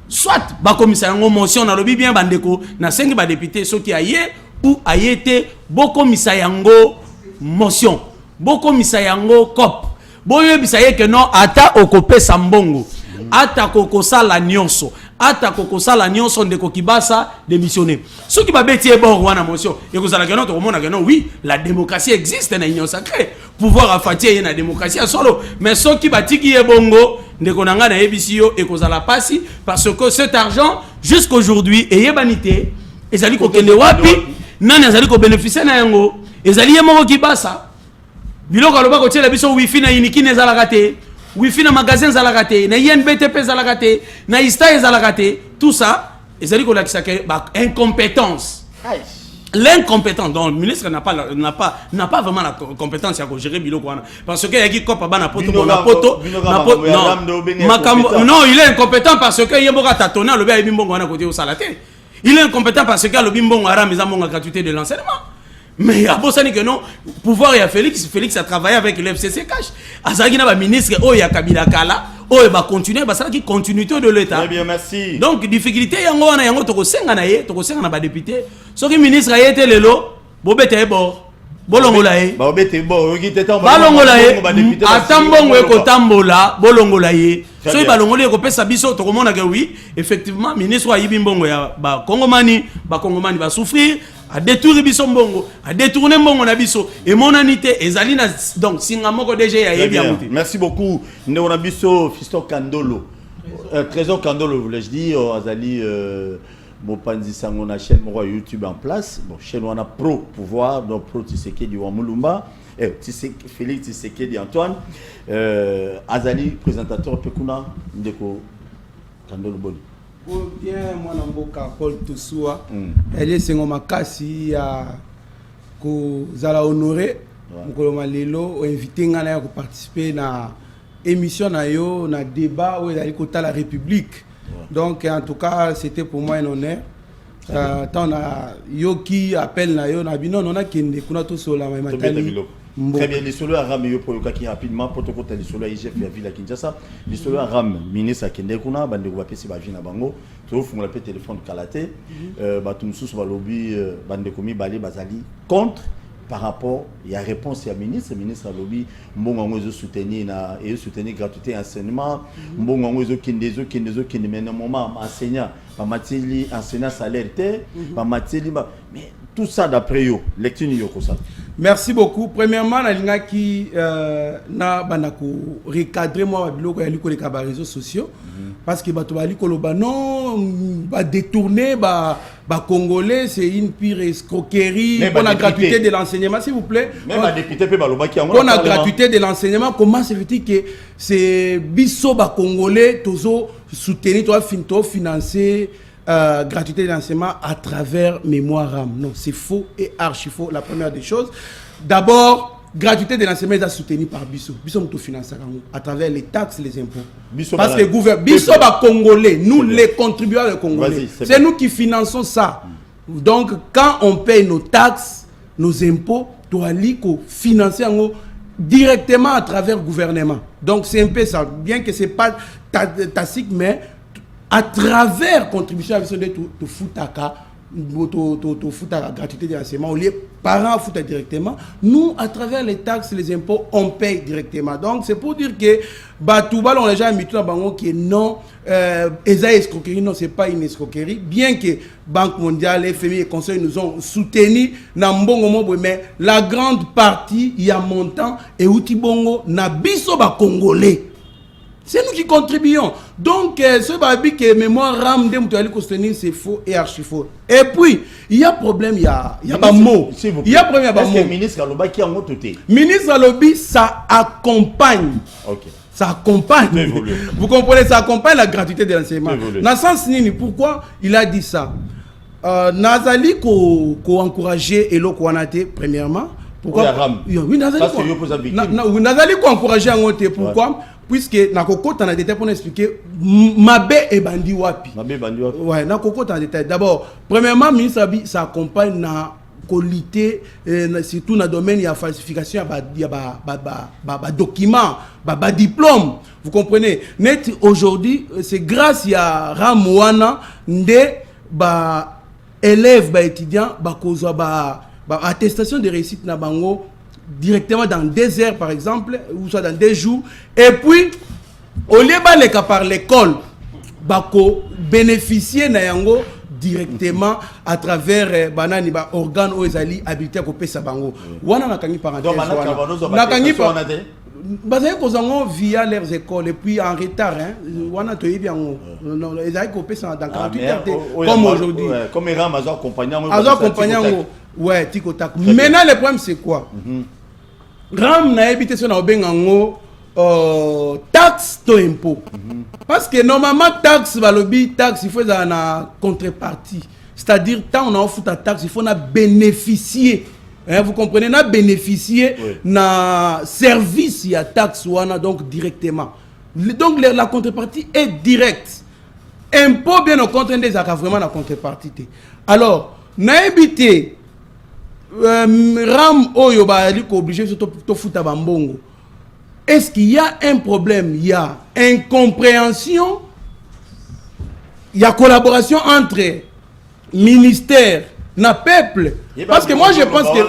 [SPEAKER 2] soit ba commissaire ngo motion na lobi bien bandeko na sengi ba député soki aye ou ayete bo commissaire yango motion boko misayango cop boye bisaye que non ata okopesa mbongo ata kokosala nyonso ata kokosala nyonso ndeko kibasa démissionner ceux qui babeti e bon wana motion et que ça la que non to mona que non oui la démocratie existe na union sacrée pouvoir affatir na démocratie solo mais ceux qui batiki e bongo ndeko nanga na ebisio et que ça la passe parce que cet argent jusqu'aujourd'hui et yebanité ezali ko kende wapi nani ezali ko bénéficier na yango ezali yemo kibasa biloko aloba ko tiela biso wifi na inikine ezalaka te wifi na magasin ezalaka te na INBTP ezalaka te na ISTA ezalaka te tout ça ezali ko lakisa ke incompétence l'incompétence donc le ministre n'a pas vraiment la compétence à gérer biloko wana parce que yaki kopa bana poto na poto non il est incompétent parce que yeboka tatona lobi ayi mbongo wana côté au salate il est incompétent parce que lobi mbongo ara meza mbongo gratuité de l'enseignement. Mais à Bossani que non, pouvoir et à Félix a travaillé avec le FCC Cash. Azaki na ba ministre o ya Kabila Kala, o e ba continuer ba ça qui continuité de l'état.
[SPEAKER 3] Très bien, merci.
[SPEAKER 2] Donc difficulté yango wana yango to ko senga na ba député. Soki ministre a été lelo, bobete bo. bolongola ye
[SPEAKER 3] babete bon oki teta
[SPEAKER 2] balongola ye atambongo ekotambola bolongola ye soki balongoli ekopesa biso tokomona ke oui effectivement ministre ayibi mbongo ya bakongomani basouffrir a détourné biso mbongo a détourné mbongo na biso et monani te ezali na donc singa moko déjà ya yebi ya muti.
[SPEAKER 3] Merci beaucoup ndeko na biso Fiston Kandolo Trésor Kandolo voulais-je dire azali Mopanzi sango na chaîne moko YouTube en place bon chaîne wana pro pouvoir donc pro Tshisekedi wa Mulumba Félix Tshisekedi Antoine azali présentateur pekuna ndeko Kandolo Boni.
[SPEAKER 5] Bien, moi, Namboka, Paul Toussoua, elle est sengo makasi ya ko zala honoré, mkoloma lelo invité ngana ya ko participer na émission na yo na débat où elle kota la République. Donc en tout cas, c'était pour moi un honneur. Tant na yo qui appelle na yo na bino on a kende kuna to sola ma matali.
[SPEAKER 3] Très bien, les solos Aram yo pour qui rapidement protocole les solos IGF ya ville Kinshasa. Les solos Aram ministre Kende kuna bande ko pesi ba vina bango. To fu la téléphone kalaté ba tumsusu ba lobby bande komi bali bazali contre par rapport il y a réponse ya ministre lobby mbongo ngo zo soutenir na et soutenir gratuité enseignement mbongo ngo zo kinde mais moment enseignant ba matili enseignant salaire te ba matili mais tout ça d'après yo lecture yo ko ça.
[SPEAKER 5] Merci beaucoup. Premièrement, na linga qui na banako recadrer moi biloko ya liko les réseaux sociaux parce que bato bali koloba non ba détourner ba congolais c'est une pire escroquerie pour la gratuité de l'enseignement s'il vous plaît.
[SPEAKER 3] Même ba député pe baloba ki
[SPEAKER 5] pour la gratuité de l'enseignement comment ça veut dire que c'est biso ba congolais tozo soutenir toi financer gratuité de l'enseignement à travers mémoire RAM. Non, c'est faux et archi faux. La première des choses. D'abord, gratuité de l'enseignement est soutenue par Bisso. Bisso nous finance à travers les taxes, les impôts. Parce que le gouvernement, Bisso va congolais, nous les contribuables congolais. C'est nous qui finançons ça. Donc, quand on paye nos taxes, nos impôts, tu as financer directement à travers le gouvernement. Donc, c'est un peu ça. Bien que ce n'est pas tacite, mais à travers contribution à de tout foutaka gratuité de l'enseignement, au lieu parents foutent directement, nous à travers les taxes, les impôts, on paye directement. Donc c'est pour dire que Batouba on a déjà mis tout dans qui non escroquerie, non c'est pas une escroquerie, bien que Banque mondiale, FMI et Conseil nous ont soutenu dans Mbongo mais la grande partie il y a montant et outil bongo na biso ba congolais. C'est nous qui contribuons. Donc, ce babi que mémoire RAM de Moutouali Kostenil, c'est faux et archi faux. Et puis, il y a problème, il y a pas mot. Il y a problème, il y a pas mot.
[SPEAKER 3] Est-ce que le ministre Aloba qui a monté?
[SPEAKER 5] Ministre Alobi, ça accompagne.
[SPEAKER 3] Ok.
[SPEAKER 5] Ça accompagne. Vous comprenez, ça accompagne la gratuité de l'enseignement. Dans le sens nini, pourquoi il a dit ça? Nazali ko encourager Elo Kouanate, premièrement. Pourquoi? Oui, Nazali ko encourager Angote. Pourquoi? Puisque na kokota na détail pour expliquer mabe et bandi wapi. Ouais, na kokota na détail. D'abord, premièrement, ministre Abi ça accompagne na qualité surtout dans le domaine il y a falsification il y a documents, diplôme. Vous comprenez? Net aujourd'hui, c'est grâce à Ramouana ndé élèves étudiants cause attestation de réussite na bango directement dans 2 heures par exemple ou soit dans 2 jours et puis au lieu de cas par l'école bako bénéficier na yango directement à travers banani ba organe aux ali habilité ko pesa bango wana nakangi parenthèse nakangi bazay ko zango via leurs écoles et puis en retard wana to yebi yango ezali ko pesa dans 48 heures comme aujourd'hui
[SPEAKER 3] comme Ram accompagnant
[SPEAKER 5] ouais tiko tak maintenant le problème c'est quoi Ram na habité sur na obengango taxe to impôt parce que normalement taxe balobi taxe il faut na contrepartie c'est-à-dire tant on a offert ta taxe il faut na bénéficier vous comprenez na bénéficier na service ya taxe wana donc directement donc la contrepartie est directe impôt bien au contraire des accords vraiment la contrepartie alors na habité Ram oyo ba liko obligé to futa bambongo. Est-ce qu'il y a un problème? Il y a incompréhension, il y a collaboration entre ministère na peuple. Parce que moi je pense que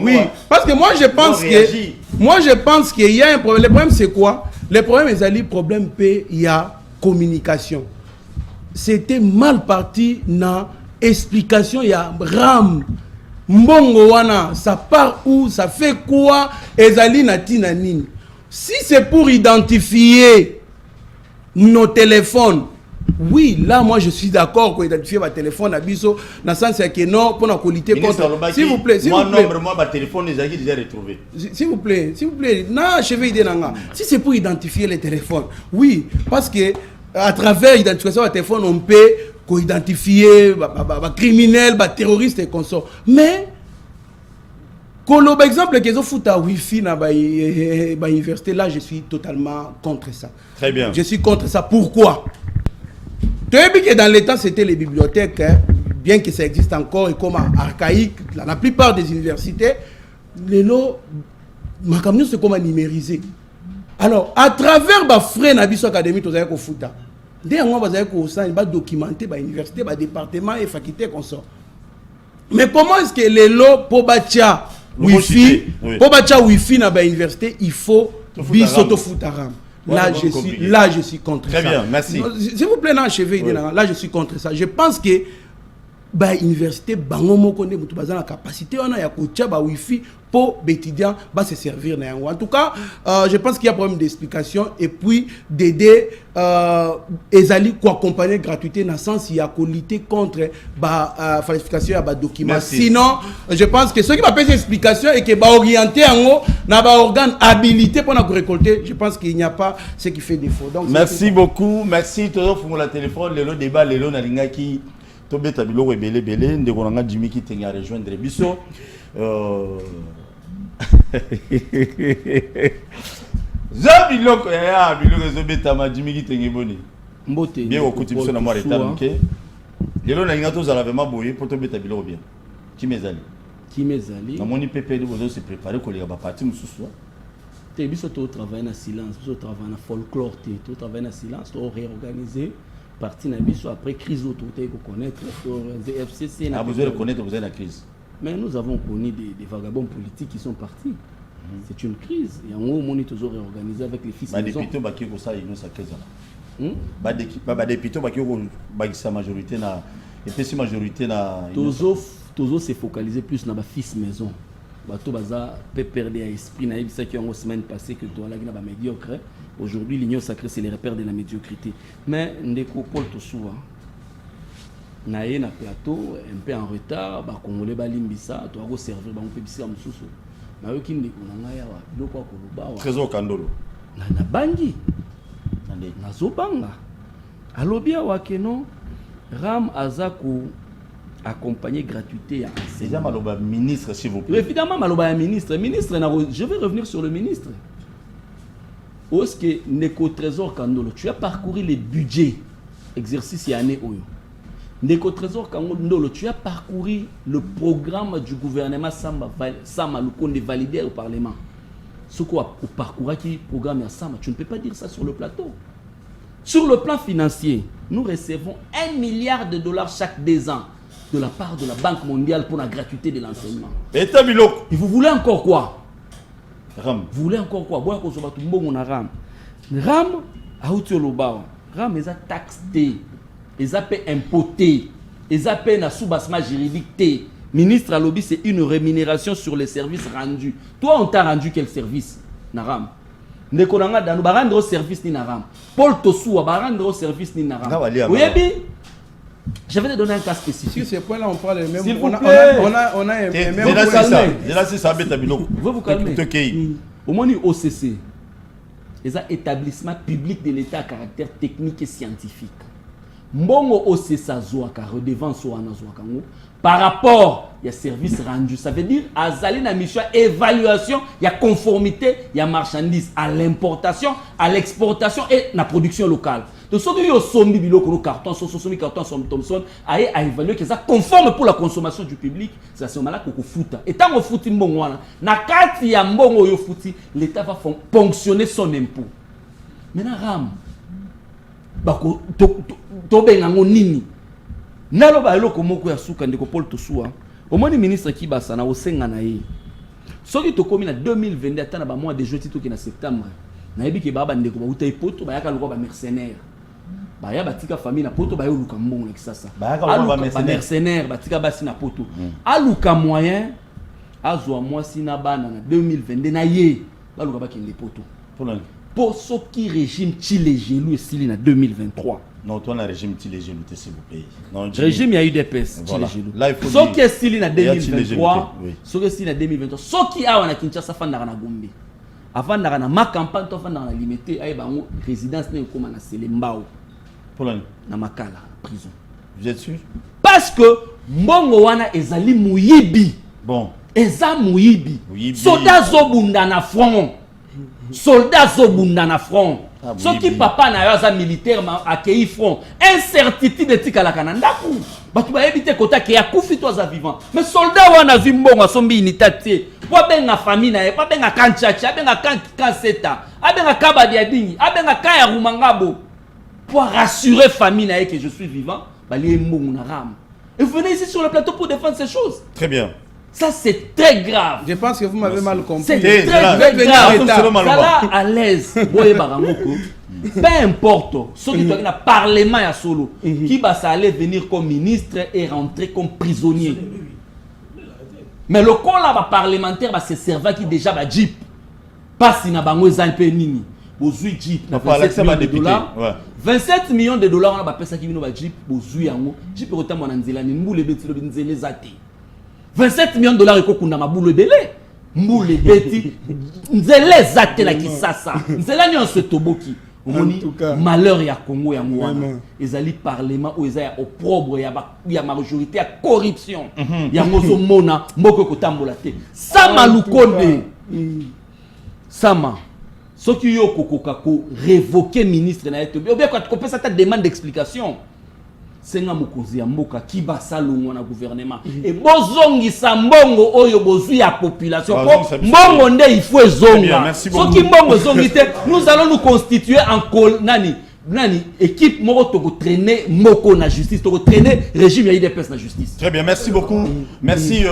[SPEAKER 5] oui, parce que moi je pense qu'il y a un problème. Le problème c'est quoi? Le problème est le problème il y a communication. C'était mal parti na explication, il y a ram mbongo wana, ça part où, ça fait quoi, ezali na tina nini. Si c'est pour identifier nos téléphones, oui, là moi je suis d'accord pour identifier ma téléphone à biso, dans le sens que non, pour nous lutter contre. S'il vous plaît, s'il vous plaît.
[SPEAKER 3] Moi, ma téléphone les a déjà retrouvé.
[SPEAKER 5] S'il vous plaît, non, je vais aider nanga. Si c'est pour identifier les téléphones, oui, parce que à travers l'identification du téléphone, on peut identifier les criminels, les terroristes et consorts. Mais, par exemple, qu'ils ont foutu à Wi-Fi dans l'université, là, je suis totalement contre ça.
[SPEAKER 3] Très bien.
[SPEAKER 5] Je suis contre ça. Pourquoi? Tu as vu que dans les temps, c'était les bibliothèques, hein, bien que ça existe encore et comme archaïque, la plupart des universités, les lots, c'est comme numériser. Alors, à travers les frais de l'académie, tu as vu que dès on va documenter l'université, le département et faculté qu'on sort. Mais comment est-ce que les lots pour bâtir Wi-Fi, pour bâtir Wi-Fi dans l'université, il faut bisotofoutaram. Là, je suis contre ça.
[SPEAKER 3] Très bien, merci.
[SPEAKER 5] S'il vous plaît, là, je suis contre ça. Je pense que l'université, a la capacité, on a la Wi-Fi pour les étudiants se servir. En tout cas, je pense qu'il y a un problème d'explication et puis d'aider Ezali pour accompagner la gratuité dans le sens qu'il y a lutter contre la falsification des documents.
[SPEAKER 3] Merci.
[SPEAKER 5] Sinon, je pense que ceux qui m'appellent explication et qui sont orientés en haut dans l'organe habilité pour nous récolter, je pense qu'il n'y a pas ce qui fait défaut. Donc,
[SPEAKER 3] merci beaucoup. Merci. Toujours pour le téléphone. Le débat, le débat, qui tobeta biloko ebele bele ndeko nanga Jimmy qui tenga rejoindre biso za biloko ya biloko zobeta ma Jimmy qui tenga boni
[SPEAKER 5] mbote
[SPEAKER 3] bien okuti biso na moi retard OK lelo na linga to zala vraiment boye pour tobeta biloko bien qui mezali na moni pepe de bozo se préparer ko lega ba parti mususu
[SPEAKER 2] te biso to travailler na silence biso travailler na folklore te to travailler na silence to réorganiser parti na biso après crise autorité qu'on connaître FCC
[SPEAKER 3] a besoin de connaître vous avez la crise
[SPEAKER 2] mais nous avons connu des vagabonds politiques qui sont partis c'est une crise et en haut on est toujours réorganisé avec les fils
[SPEAKER 3] des députés ba qui ko ça ils sa crise là ba députés ba qui ko ba sa majorité na et puis si majorité na
[SPEAKER 2] toujours se focaliser plus na ba fils maison bato baza peut perdre esprit na yebisa qui en semaine passée que toi là na ba médiocre. Aujourd'hui, l'union sacrée, c'est les repères de la médiocrité. Mais Ndeko Paul Tosoua, naé na plateau, un peu en retard, ba Congolais ba limbisa, toi go servir ba mpe bisi amsusu. Na yo kindi kunanga ya wa biloko koloba.
[SPEAKER 3] Trésor Kandolo.
[SPEAKER 2] Na bangi. Na zobanga. Alobia wa keno Ram Azako accompagner gratuité à
[SPEAKER 3] déjà maloba ministre s'il vous plaît.
[SPEAKER 2] Évidemment maloba ministre, je vais revenir sur le ministre. Est-ce que Neko Trésor Kandolo, tu as parcouru les budgets exercice et année Oyo. Neko Trésor Kandolo, tu as parcouru le programme du gouvernement Sama Lukonde validé au Parlement. Ce quoi au parcours qui programme à Sama, tu ne peux pas dire ça sur le plateau. Sur le plan financier, nous recevons $1 milliard chaque 2 ans de la part de la Banque mondiale pour la gratuité de l'enseignement.
[SPEAKER 3] Et
[SPEAKER 2] vous voulez encore quoi?
[SPEAKER 3] Ram.
[SPEAKER 2] Vous voulez encore quoi? Boya ko soba tumbongo na Ram. Ram a utioloba. Ram eza taxé, eza pe impoté, eza pe na sous-bassement juridique. Ministre à lobby, c'est une rémunération sur les services rendus. Toi on t'a rendu quel service? Na Ram. Nekonanga dano ba rendre service ni na Ram. Paul Tosoua ba rendre service ni na Ram. Oui bien. Je vais te donner un cas spécifique.
[SPEAKER 5] Sur ce point-là, on parle même.
[SPEAKER 2] S'il vous plaît.
[SPEAKER 5] On a un même.
[SPEAKER 3] Vous
[SPEAKER 2] vous calmer. Au moins, OCC, les établissements publics de l'État à caractère technique et scientifique. Mbongo OCC Zoaka, redevance par rapport il y a service rendu. Ça veut dire azali na mission évaluation, il y a conformité, il y a marchandise à l'importation, à l'exportation et la production locale. Donc ce qui est sombi biloko carton, sombi carton Thomson a évalué que ça conforme pour la consommation du public, c'est à ce moment-là qu'on fout. Et tant qu'on fout mbongo wana, na kati ya mbongo yo fouti, l'État va ponctionner son impôt. Maintenant Ram bako to bengango nini
[SPEAKER 6] naloba eloko moko ya suka ndeko Paul Tosua omoni ministre Kibasa na osenga na ye soki tokomi na 2022 atana ba mois de juin titoki na septembre na yebi ke baba ndeko ba utai poto ba yaka lokwa ba mercenaire ba ya batika famille na poto ba yo luka mbongo na kisasa
[SPEAKER 3] ba
[SPEAKER 6] mercenaire batika basi na poto aluka moyen azwa mwasi na bana na 2022 na ye ba luka ba kende poto pour soki régime Chile gelou esili na 2023
[SPEAKER 3] non toi na régime Chile gelou te s'il vous plaît non
[SPEAKER 6] régime ya UDPS Chile gelou soki esili na 2023 soki esili na 2023 soki awa na Kinshasa fandaka na Gombe afandaka na ma campagne to fandaka na limité ay bango résidence na ekoma na Selembao na Makala prison
[SPEAKER 3] vous êtes sûr
[SPEAKER 6] parce que mbongo wana ezali muyibi
[SPEAKER 3] bon
[SPEAKER 6] eza muyibi soldat zobunda na front soldat zobunda na front soki papa na yo aza militaire akei front incertitude etikala na ndaku batu bayebi te kota ke akufi to aza vivant mais soldat wana azwi mbongo asombi unité te po abenga famille na ye po abenga kanchachi abenga kanseta abenga kabadi ya dingi abenga kaya rumangabo pour rassurer famille na ye que je suis vivant bali mbongo na ram et venez ici sur le plateau pour défendre ces choses.
[SPEAKER 3] Très bien.
[SPEAKER 6] Ça c'est très grave.
[SPEAKER 5] Je pense que vous m'avez mal compris.
[SPEAKER 6] C'est très grave. Ça là à l'aise. Boye baramoko. Peu importe. Ceux qui doivent dans parlement à solo, qui va aller venir comme ministre et rentrer comme prisonnier. Mais le con là parlementaire va se servir qui déjà va jeep. Pas si na bango ezalpe nini. Bozui jeep na 27 millions de dollars. 27 millions de dollars on a pesa qui vino ba jeep bozui yango. Jeep rotambo na nzela ni mbule betilo binzele zate. 27 millions de dollars ekokunda mabulu ebele mbule beti nzele zate la kisasa nzela nyonso toboki omoni malheur ya Congo ya mwana ezali parlement ou ezali opprobre ya majorité ya corruption ya ngozo mona mboko kotambola te sama lukonde sama soki yo kokoka ko révoquer ministre na yeto obia ko pesa ta demande d'explication senga mokonzi ya mboka Kibasa longo na gouvernement et bozongisa mbongo oyo bozui ya population mbongo nde il faut zonga soki mbongo zongite nous allons nous constituer en nani équipe moko toko traîner moko na justice toko traîner régime ya IDPS na justice.
[SPEAKER 3] Très bien, merci beaucoup. Merci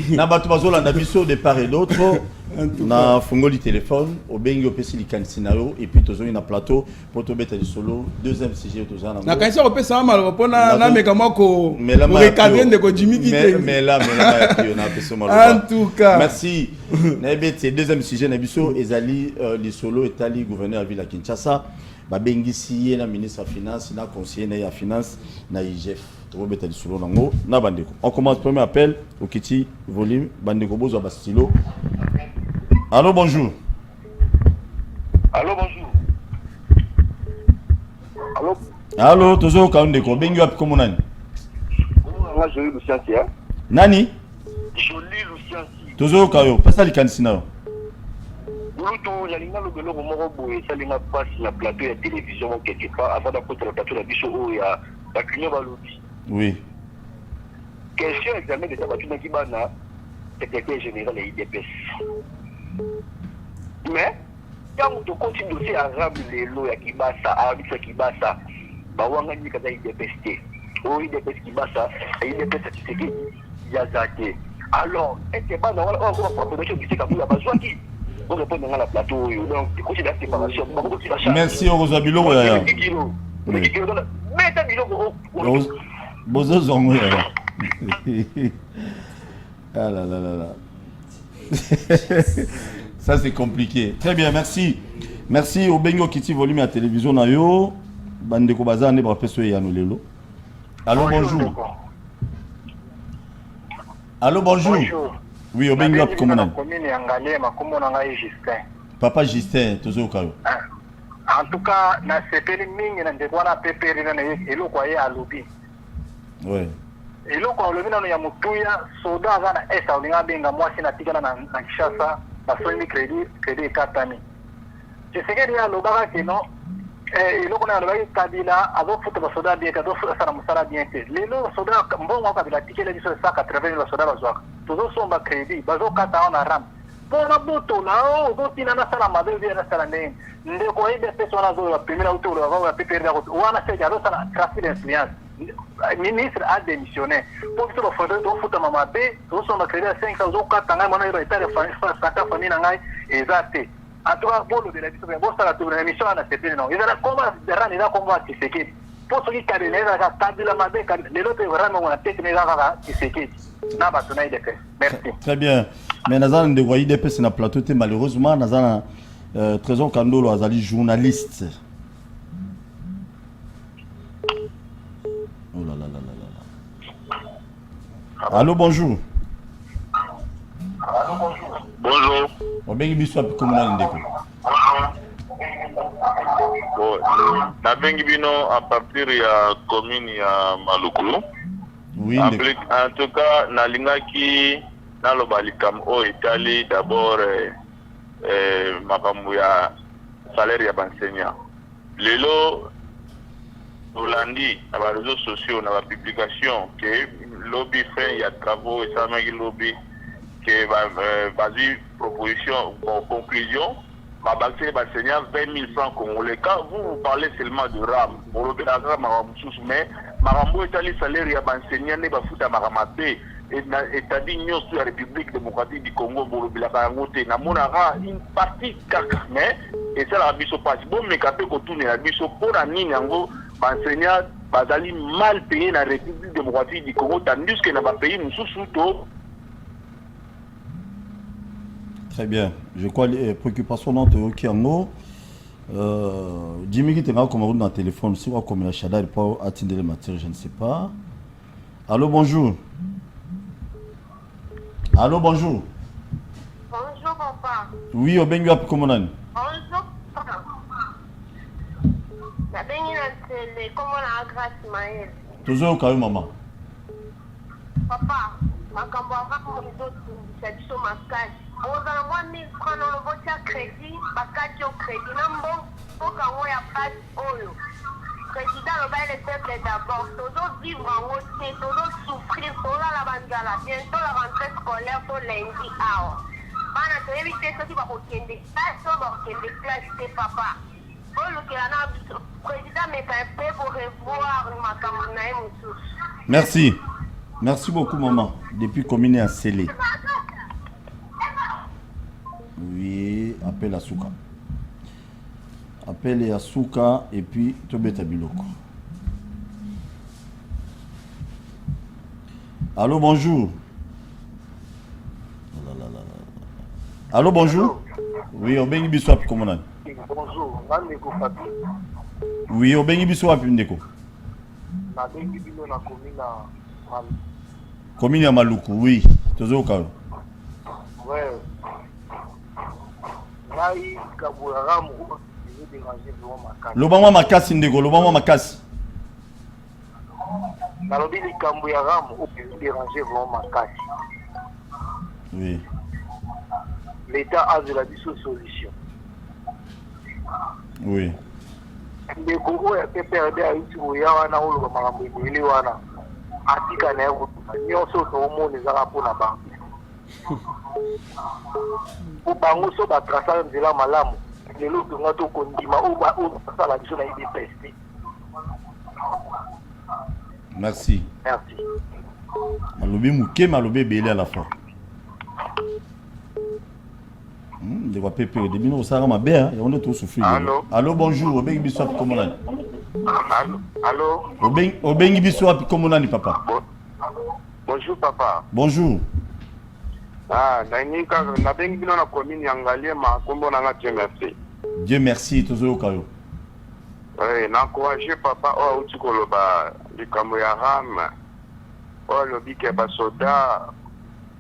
[SPEAKER 3] na bato bazolanda biso de part et d'autre. Na fongoli téléphone au bengi opesi likansinaro et puis tozoni na plateau pour to beta solo deuxième sujet tozana
[SPEAKER 5] na kanisa opesa malo pona na meka moko recadrer ndeko Jimmy Kite
[SPEAKER 3] mais là na peso malo
[SPEAKER 5] en tout cas
[SPEAKER 3] merci na beta deuxième sujet na biso ezali li solo etali gouverneur de la Kinshasa ba bengi si na ministre de finance na conseiller na ya finance na IGF to beta solo nango na bandeko on commence premier appel au kiti volume bandeko bozo ba stylo. Allô, bonjour.
[SPEAKER 7] Allô, bonjour. Allô.
[SPEAKER 3] Allô, toujours Kaundeko. Bengi wapi komo nani?
[SPEAKER 7] Moi, Jolie Luciansi, hein.
[SPEAKER 3] Nani?
[SPEAKER 7] Jolie Luciansi.
[SPEAKER 3] Toujours Kayo. Pasa likanisi na yo.
[SPEAKER 7] Buluto, yalinga lo belo moko boye, salinga passe la plateau ya télévision quelque part avant d'apporter la plateau la biso o ya kunyo balobi.
[SPEAKER 3] Oui.
[SPEAKER 7] Question examen de tabatu na kibana, secrétaire général et IDPS. Mais quand on continue dossier arabe les lois qui basa arabe qui basa ba wanga ni kaza IDPS o IDPS qui basa IDPS c'est yazate alors est-ce pas on va proposition qui c'est comme la besoin qui on répond dans la plateau donc écoutez la séparation
[SPEAKER 3] merci Rosabilo ya
[SPEAKER 7] mais ta bilo
[SPEAKER 3] bozo zongo ya ah là là là là. Ça c'est compliqué. Très bien, merci. Merci au Bengo Kiti volume à télévision na yo. Bande ko bazane ba peso ya no lelo. Allô, bonjour. Allô, bonjour. Oui, au Bengo comment on Papa Justin, toujours kayo.
[SPEAKER 7] En tout cas, na sepeli mingi na ndeko na peperi na elo kwa ye alobi.
[SPEAKER 3] Ouais.
[SPEAKER 7] Eloko olobina no ya mutuya soda azana esa olinga benga mwasi na tikana na Kinshasa na somi crédit katani Tshisekedi ya lobaka keno eloko na lobaki Kabila azofuta ba soda bien kado sana musala bien te lelo soda mbongo Kabila tikela biso 180 ba soda bazwaka tozo somba crédit bazo kata na ram pona boto na o tina na sala mabe na sala ndeko ide pesa na zo la primera auto la va peper da wana se ya sana trafic d'influence ministre a démissionné. Pour que ce soit fait, faut maman B, on s'en a créé 500 euros, 4 ans, on a eu état de famille, et ça, en tout cas, pour le de la mission, pour ça, la mission, on a accepté, non. Il y a comment, il y a comment, qui c'est qui. Pour ceux qui carrent, les gens, qui la main, les autres, vraiment, on a peut-être les gens, qui c'est qui. Merci.
[SPEAKER 3] Très bien. Mais Nazan de voyer des personnes na plateau, malheureusement, Nazan Trésor Kandolo azali journaliste. Oh là là là là là. Allô, bonjour.
[SPEAKER 7] Allô, bonjour.
[SPEAKER 8] Bonjour.
[SPEAKER 3] On bengi biso api communal ndeko.
[SPEAKER 8] Bon, na bengi bino à partir ya commune ya Malukulu.
[SPEAKER 3] Oui,
[SPEAKER 8] en tout cas, nalingaki naloba likam o Italie d'abord makambo ya salaire ya enseignant. Lelo Holandi na ba réseaux sociaux na ba publication que lobby fait ya travaux et ça magi lobby que basi proposition en conclusion ma baxé ba enseignant 20 000 francs congolais. Quand vous parlez seulement de RAM pour le pédagogue mais Marambo Italie salaire ya enseignant ne ba futa maramate c'est-à-dire nous sur la République démocratique du Congo pour le bilakangote na monara une partie kaka mais et ça la biso passe bon mais quand on tourne la biso pour la nini yango enseignant bazali mal payé na République démocratique du Congo tandis que na ba pays nous sous-sous.
[SPEAKER 3] Très bien. Je crois les préoccupations dans Kiango. Jimmy qui était là comme dans le téléphone, c'est quoi comme la chada il peut atteindre les matières, je ne sais pas. Allô, bonjour. Allô, bonjour.
[SPEAKER 9] Bonjour, papa.
[SPEAKER 3] Oui, au Bengu Api Komonan.
[SPEAKER 9] Bonjour, papa. La Bengu na télé, comment la grâce Maël.
[SPEAKER 3] Toujours au cas où, maman.
[SPEAKER 9] Papa, makambo ava mwizo tu makasi. Ozala mwa 1000 francs na loboti ya crédit, bakati yo crédit na mbongo mboka ngo ya pasi oyo. Président loba le peuple d'abord, tozo vivre en te, tozo souffrir, tolala banzala, bientôt la rentrée scolaire to lundi awa. Bana toyebi te soki bakokende classe to bakokende classe te papa. Olukela na biso, président meka mpe pour revoir makambo na ye mosusu.
[SPEAKER 3] Merci. Merci beaucoup, maman. Depuis commune à Sélé. Oui, appelle à Souka. Appelle à Souka et puis Tobeta Biloko. Allô, bonjour. Allô, bonjour. Oui, on bengi biso api komonan.
[SPEAKER 7] Bonjour, Nandeko Papi.
[SPEAKER 3] Oui, on bengi biso api ndeko.
[SPEAKER 7] Na bengi bino na commune à
[SPEAKER 3] Commune à Maluku, oui. Toujours au cas.
[SPEAKER 7] Ouais. Ngai kaburamu je déranger vraiment makasi.
[SPEAKER 3] Lobama makasi ndeko, lobama makasi.
[SPEAKER 7] Nalobi likambo ya ramu je déranger vraiment makasi.
[SPEAKER 3] Oui.
[SPEAKER 7] L'État a de la solution.
[SPEAKER 3] Oui.
[SPEAKER 7] Ndeko oyo PPRD ayuti koya wana oloba makambo ebele wana atika na yango nyonso toomona ezaka mpona bango po bango so batrasa nzela malamu lelo tonga tokondima oyo basala biso na idps te.
[SPEAKER 3] Merci.
[SPEAKER 7] Merci.
[SPEAKER 3] Malobi muke malobi ebele à la fois. De quoi pépé de bino ça ma bien et on est tous souffrir.
[SPEAKER 8] Allô.
[SPEAKER 3] Allô, bonjour, obengi biso api komonani.
[SPEAKER 8] Allô.
[SPEAKER 3] Obengi biso api komonani papa.
[SPEAKER 8] Bonjour papa.
[SPEAKER 3] Bonjour.
[SPEAKER 8] Ah, na bengi bino na commune ya Ngaliema kombo na nga Dieu merci.
[SPEAKER 3] Dieu merci toujours kayo.
[SPEAKER 8] Oui, na encourager papa o uti koloba likambo ya ram. O lobi ke ba soda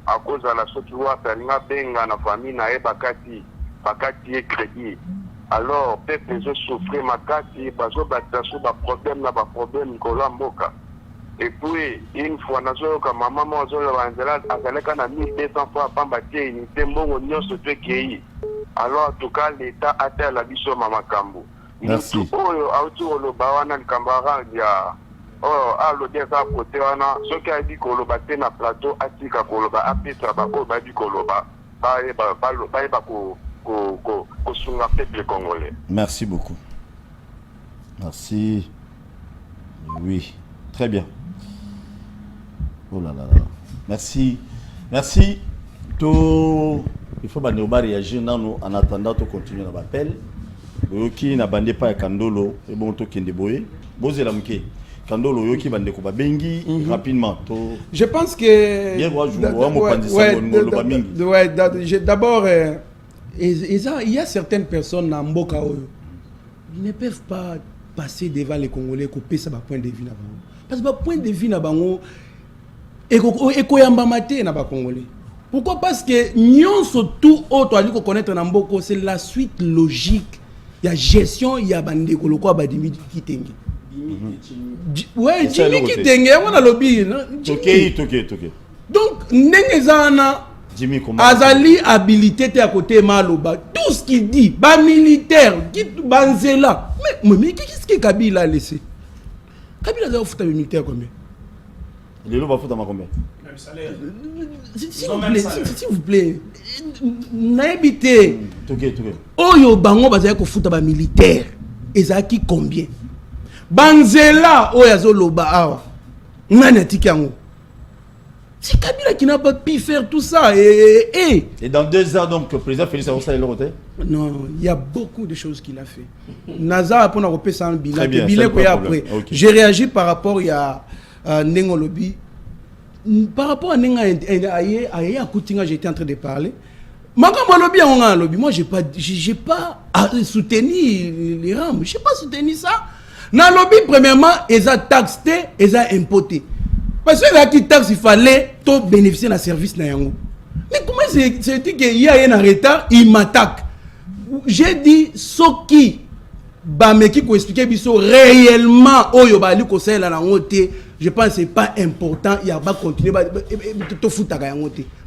[SPEAKER 8] à cause de la situation alinga benga na famille na e bakati e crédit. Alors peuple zo souffrir makati bazo bataso ba problème na ba problème ko la mboka. Et puis une fois nazo ka maman mo zo la banzela azaleka na 1200 fois pamba tie unité mbongo nyonso te kei. Alors en tout cas l'état a la biso mama kambo.
[SPEAKER 3] Merci.
[SPEAKER 8] Oyo auti oloba wana likambara ya oh, allo à côté wana soki abi koloba te na plateau atika koloba apesa ba o ba di koloba ba ko sunga peuple congolais.
[SPEAKER 3] Merci beaucoup. Merci. Oui. Très bien. Oh là là là. Merci. Merci. Il faut réagir en attendant de continuer l'appel. Yoki na bande pas Kandolo et bon to kende boye. Bozela mke. Kandolo yoki bande ko bengi rapidement.
[SPEAKER 5] Je pense que d'abord il y a certaines personnes dans Mboka Oyo. Ils ne peuvent pas passer devant les Congolais couper ça point de vue na bango. Parce que point de vue na bango ekoyamba maté na ba Congolais. Pourquoi? Parce que nyonso tout autre ali ko connaître na Mboko, c'est la suite logique. Il y a gestion, il y a bande ko lokwa ba dimi kitenge. Ouais, dimi kitenge on a lobby.
[SPEAKER 3] OK.
[SPEAKER 5] Donc ndengezana
[SPEAKER 3] Jimmy comment
[SPEAKER 5] azali habilité à côté maloba. Tout ce qu'il dit, ba militaire, qui banzela. Mais qu'est-ce que Kabila a laissé? Kabila a foutu militaire combien?
[SPEAKER 3] Les lots va foutre à combien?
[SPEAKER 5] S'il vous plaît, n'habitez. Oyo bango bazaya ko foutu ba militaire. Ezaki combien? Banzela oyazo loba awa. Ngana tikango. C'est Kabila qui n'a pas pu faire tout ça. Et
[SPEAKER 3] dans 2 ans, donc, le président Félix Arrosa est là.
[SPEAKER 5] Non, il y a beaucoup de choses qu'il a fait. Naza a repéré ça en bilan. Après. Okay. J'ai réagi par rapport à Nengolobi. Par rapport à Nenga Aya Koutinga, j'étais en train de parler. Moi, j'ai pas soutenu les rames. Je n'ai pas soutenu ça. Dans le lobby, premièrement, ils ont taxé, ils ont impoté. Parce que là, qui taxe, il fallait tout bénéficier d'un service. Mais comment c'est qu'il y a un retard, il m'attaque. J'ai dit, ce qui va expliquer réellement, je pense que ce n'est pas important, il y a pas continuer tout foutre à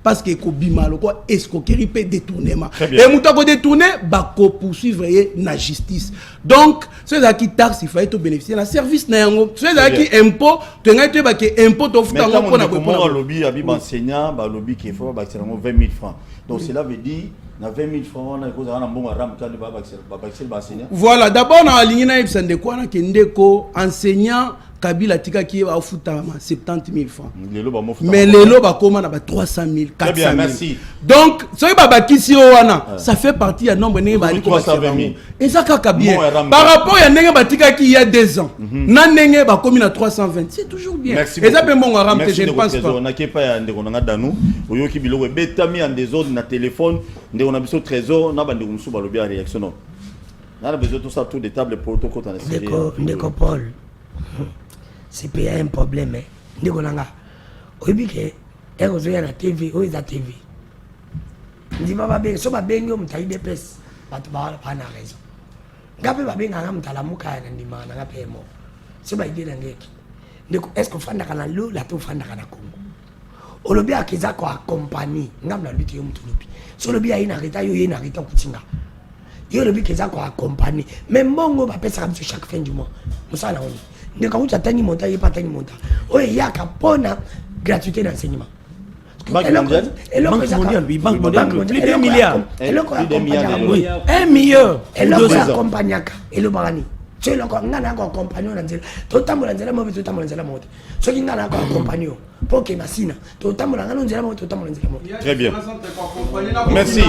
[SPEAKER 5] parce que quoi escroquerie peut détournement et moutako détourner ba ko poursuivre la justice. Donc ceux qui taxent il faut être bénéficier d'un service na yango, ceux qui impôt tu ngate ba que impôt to fouta ngo pona
[SPEAKER 3] pour lobby abi enseignant ba lobby qui faut ba 20 000 francs. Donc cela veut dire na 20 000 francs on a cause na bon ram quand ba enseignant. Voilà,
[SPEAKER 5] d'abord na ligne na ibsande ko na kendeko enseignant Kabila tika qui va foutre 70 000 francs. Mais les lots va comment 300 000, 400 000.
[SPEAKER 3] Merci.
[SPEAKER 5] Donc, ça fait partie à nombre de 320 000. Et ça bien. Par rapport à Nenga tika qui il y a 2 ans, Nanenge va comme 320. C'est toujours bien.
[SPEAKER 3] Merci.
[SPEAKER 5] Et ça peut mon aram que je ne pense pas.
[SPEAKER 3] On n'a pas ndekona danu. Oyoki biloko betami en désordre na téléphone, ndekona biso trésor na bande musu ba lobby réaction. On a besoin de tout ça tout des tables protocole en série.
[SPEAKER 4] Ndeko Paul. C'est pas un problème. Ndikolanga. Oibike, erozoya na TV, oiza TV. Ndiba babe, so babengi omutayi depes, batu ba na raison. Ngape babenga nga mutala muka na ndima na ngape mo. So ba idela ngeki. Ndiko est-ce que fanda kana lo la to fanda kana Congo. Olobi akiza ko accompagner, ngamla biti yo mutulubi. So lobi ayina reta yo yena reta kutinga. Yo lobi kiza ko accompagner. Mais mbongo ba pesa comme chaque fin du mois. Musala oni. Ne quand tu attends monta il pas tani monta oye il y a capona gratuité d'enseignement
[SPEAKER 2] Banque mondiale Banque mondiale plus de 2 milliards 1 milliard
[SPEAKER 4] et là accompagnaka et le barani tu le ngana ko compagnon na nzela to tambola nzela mo to tambola nzela mo so ki ngana ko compagnon pour que masina to tambola ngana nzela mo to tambola nzela mo.
[SPEAKER 3] Très bien, merci.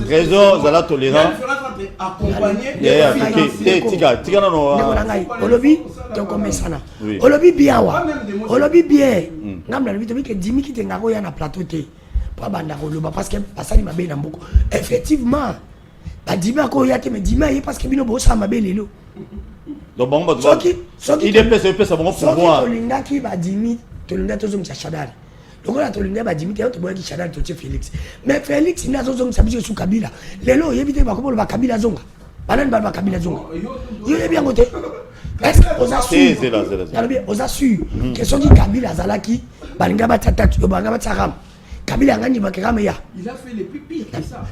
[SPEAKER 3] Raison zala tolérant tika na no
[SPEAKER 4] olobi to komesana olobi biawa olobi bien ngamla lobi to bi ke dimi kitenga ko ya na plateau te pa banda ko loba parce que pasali mabe na mboko effectivement ba dima ko ya te me dima yi parce que bino bo sa mabe lelo
[SPEAKER 3] donc bon ba il dépêche bon pouvoir
[SPEAKER 4] to linga ki ba dimi to linga to zo msa shadari donc là to linga ba dimi te to bo ki shadari to che Félix mais Félix ina zo zo msa biso su Kabila lelo yebite ba ko ba Kabila zonga banane ba Kabila zonga yo yebi yango te est-ce que aux assure aux assure que soki Kabila zalaki balinga ba tata yo banga ba tsaram Kabila ngani bakirame ya
[SPEAKER 5] il a fait les pipis c'est ça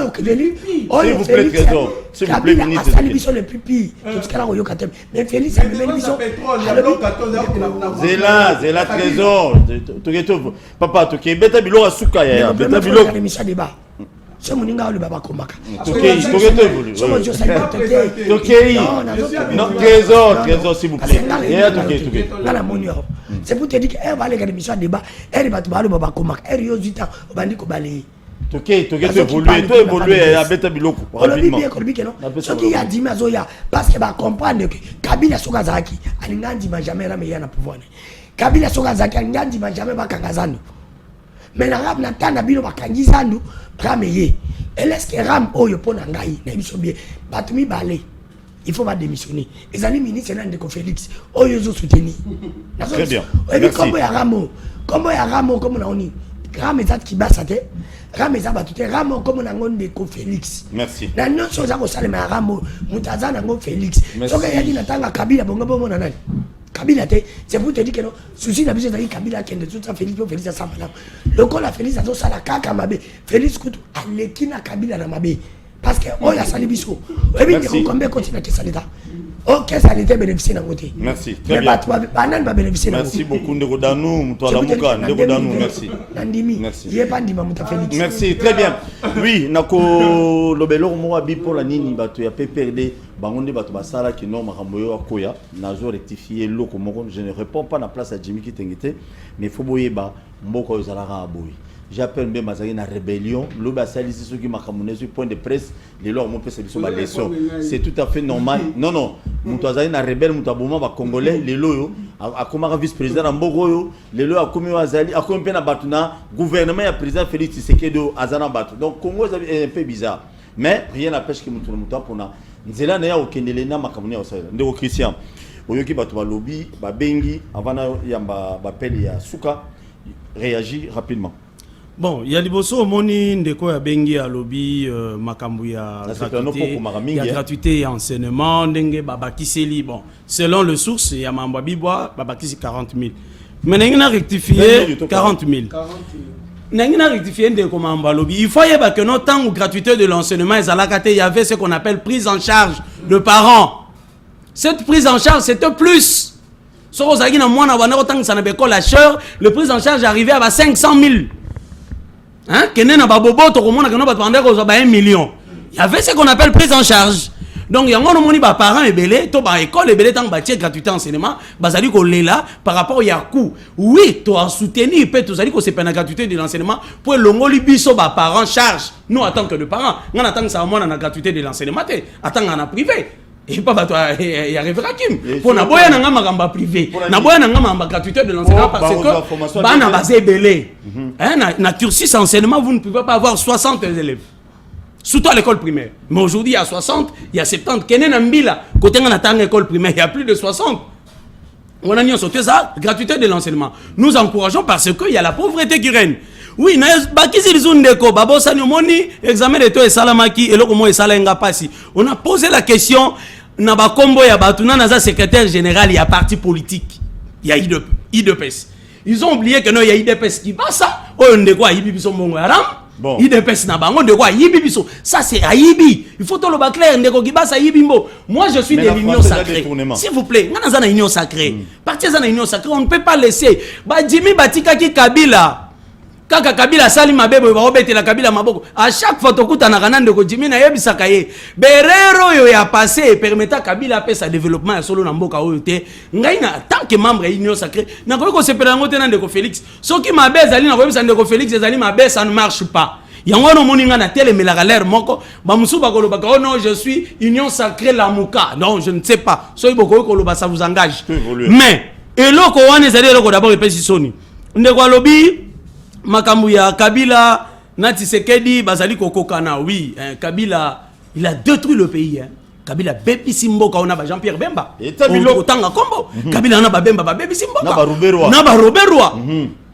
[SPEAKER 4] oh que venu oh
[SPEAKER 3] s'il vous plaît trésor s'il vous plaît ministre
[SPEAKER 4] ça biso les pipis tout ce kala ko yokatem mais Félix a même biso
[SPEAKER 3] zela trésor to papa to ke beta bilo asuka ya beta bilo
[SPEAKER 4] émission débat Ce moninga le baba komaka.
[SPEAKER 3] Trésor s'il vous plaît.
[SPEAKER 4] C'est pour te dire qu'elle va aller à l'émission débat, elle va te parler baba komaka. Elle yo juta obandi ko balayer.
[SPEAKER 3] Tu évoluer à beta biloko rapidement.
[SPEAKER 4] Ce qui a dit mazoya parce que va comprendre que Kabila Sokazaki alingandi jamais rameya na pouvoir. Kabila Sokazaki alingandi jamais bakangazano. Mais la rame n'attend bino bakangizano rameye. Est-ce que ram oyo pona ngai na biso bien batumi balé. Il faut pas démissionner. Les amis ministres de Félix oyo zo soutenir.
[SPEAKER 3] Très bien.
[SPEAKER 4] Et comme ya ramo, comme on a dit Ramezat qui bassate, Ramezat batute, Ramo comme on a dit Félix.
[SPEAKER 3] Merci.
[SPEAKER 4] La non chose à Rosale, mais Ramo, Moutazan a Félix.
[SPEAKER 3] Merci.
[SPEAKER 4] Donc il y a dit Natanga Kabila, bon, Kabila, c'est pour te dire que non, souci n'a besoin d'aller Kabila qui est de tout ça, Félix, Félix à Sambala. Le col a Félix à tout ça, la caca Mabé, Félix Koutou, à l'équina Kabila na Mabé. Parce que, oh, il y a Salibiso. Et bien, il y a combien de continuer à Salida. Ok, ça a été bénéficié dans côté.
[SPEAKER 3] Merci. Très bien.
[SPEAKER 4] Merci
[SPEAKER 3] beaucoup, Ndegodanou, merci. Merci. Merci, très bien. Oui, Nako Lobelo Moabi pour la Nini, Batu, PPRD, Bangonde Batu Basala, qui non, Maramboyo Akoya, Nazo rectifié, Loko Moron. Je ne réponds pas à la place à Jimmy Kitengete, mais il faut boyeba, Mboko Zalara Aboy. J'appelle même Mazari na rébellion. L'Oba Salisi, ceux qui m'a ramené sur point de presse, les lors mon père c'est leçon. C'est tout à fait normal. Non, Moutouazari na rebelle, Moutabouma va congolais, les loyo, à comment vice-président en Bogoyo, les loyo à comment Azali, à combien de Batuna, gouvernement et président Félix Tshisekedi Azana Batu. Donc Congo est un peu bizarre. Mais rien n'empêche que Moutoua pour na. Nzela n'a aucun élément makamune au Sahel. Ndeko Christian. Oyoki Batouba lobby, Babengi, avant yamba Bapeli ya Souka, réagit rapidement.
[SPEAKER 2] Bon, il y a des bossos moni ndeko ya bengi ya lobby makambu ya gratuité et enseignement ndenge babakiseli bon selon le source ya mamba bibwa babakisi 40 000 mais n'engina rectifier 40 000 n'engina rectifier ndeko mamba lobby il faut yeba que notre temps gratuité de l'enseignement il y avait ce qu'on appelle prise en charge de parents. Cette prise en charge c'était plus so ozaki na mwana bana otang sana beko la cheur le prise en charge arrivait à 500 000. Hein? Il y avait ce qu'on appelle prise en charge. Donc, il y a des parents et belé, école et belé, tant que gratuité enseignement, par rapport au coût. Oui, tu as soutenu, tu as dit que c'est pas la gratuité de l'enseignement pour l'ongoli biso parents charge. Nous, en tant que parents, nous attendons que ça a la gratuité de l'enseignement, attendons qu'on a privé. Et pas il y a Kim pour na boya nanga magamba privé na boya nanga magamba gratuité de l'enseignement parce que bana basé belé na cursus enseignement vous ne pouvez pas avoir 60 élèves surtout à l'école primaire mais aujourd'hui il y a 60 il y a 70 kenen mbila côté ngana tanga école primaire il y a plus de 60 on a mis sauté ça gratuité de l'enseignement nous encourageons parce que il y a la pauvreté qui règne. Oui, examen de toi et salamaki et l'autre et salenga passi. On a posé la question naba kombo ya batuna naza secrétaire général il y a parti politique. Il y a IDPS. Ils ont oublié que non il y a IDPS qui passe ça. Oh on de quoi IBI biso mongo aram. Bon. IDPS na bango de quoi IBI biso. Ça c'est IBI. Il faut tout le clair ndeko qui passe IBI mbo. Moi je suis de l'union sacrée. S'il vous plaît, ngana za na union sacrée. Parti za na union sacrée, on ne peut pas laisser ba Jimmy Batika ki Kabila. Kaka Kabila sali mabebo ba obete la Kabila maboko à chaque fois tokuta na kanande ko Jimmy na yebisaka ye berero yo ya passé permettre Kabila pe sa développement ya solo na mboka oyo te ngai na tant que membre ya union sacrée na ko sepela ngote na ndeko Félix soki mabeza ali na ko yebisa ndeko Félix ezali mabe ça ne marche pas yango no moninga na tele melaka l'air moko ba musuba ko lobaka oh non je suis union sacrée la muka non je ne sais pas so iboko ko loba ça vous engage mais eloko wana ezali eloko d'abord epesi soni ndeko lobby makambu ya Kabila na Tshisekedi bazali kokokana oui Kabila il a détruit le pays Kabila bebi simboka on a Jean-Pierre Bemba otanga kombo Kabila na ba Bemba ba bebi simboka na ba Robertwa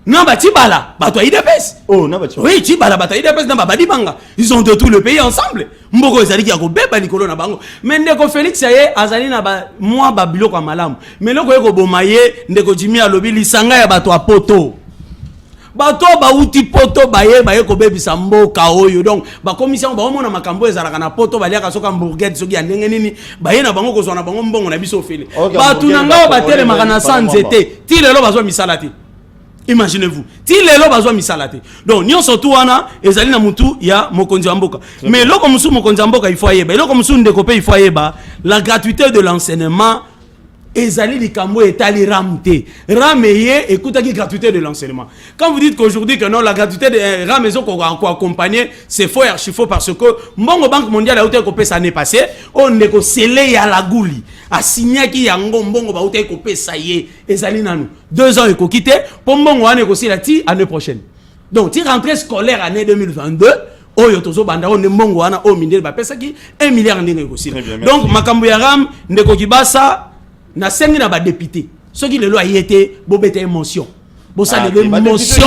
[SPEAKER 2] na ba Tibala bato IDPS oui Tibala bato IDPS na ba Badibanga ils ont détruit le pays ensemble mboko ezali ki ko beba likolo na bango mais ndeko Félix aye azali na ba moi ba biloko malamu mais loko yeko bomaye ndeko Jimmy alobi lisanga ya bato a poto bato ba uti poto baye ko bebisa mboka oyo donc ba commission ba omona makambo ezalaka na poto baliaka soka hamburger soki ya ndenge nini baye na bango kozwa na bango mbongo na biso fele bato na ngao batele makana sanzete ti lelo bazwa misala ti Imaginez-vous. Si les lois besoin misalate. Donc, nous surtout wana ezali na mutu ya mokonzi mboka. Mais lo comme sou mokonzi mboka il faut yeba. Lo comme sou ndekopé il faut yeba. La gratuité de l'enseignement ezali likambo etali ramte. Rameye écoute qui gratuité de l'enseignement. Quand vous dites qu'aujourd'hui que non la gratuité de ramezo ko accompagner c'est faux et archi faux parce que Mbongo Banque mondiale a été copé ça n'est passé on ndeko sele ya la gouli. A signé qui yango Mbongo ba uté copé ça y est ezali nanu 2 ans et ko quitter pour Mbongo ane ko silati année prochaine. Donc ti rentrée scolaire année 2022 oyo tozo banda on Mbongo wana o mindel ba pesa ki 1 milliard ndenge ko sila. Donc makambo ya ram ndeko kibasa na sengi na ba député ceux qui le loi y était bobete émotion bo ça de l'émotion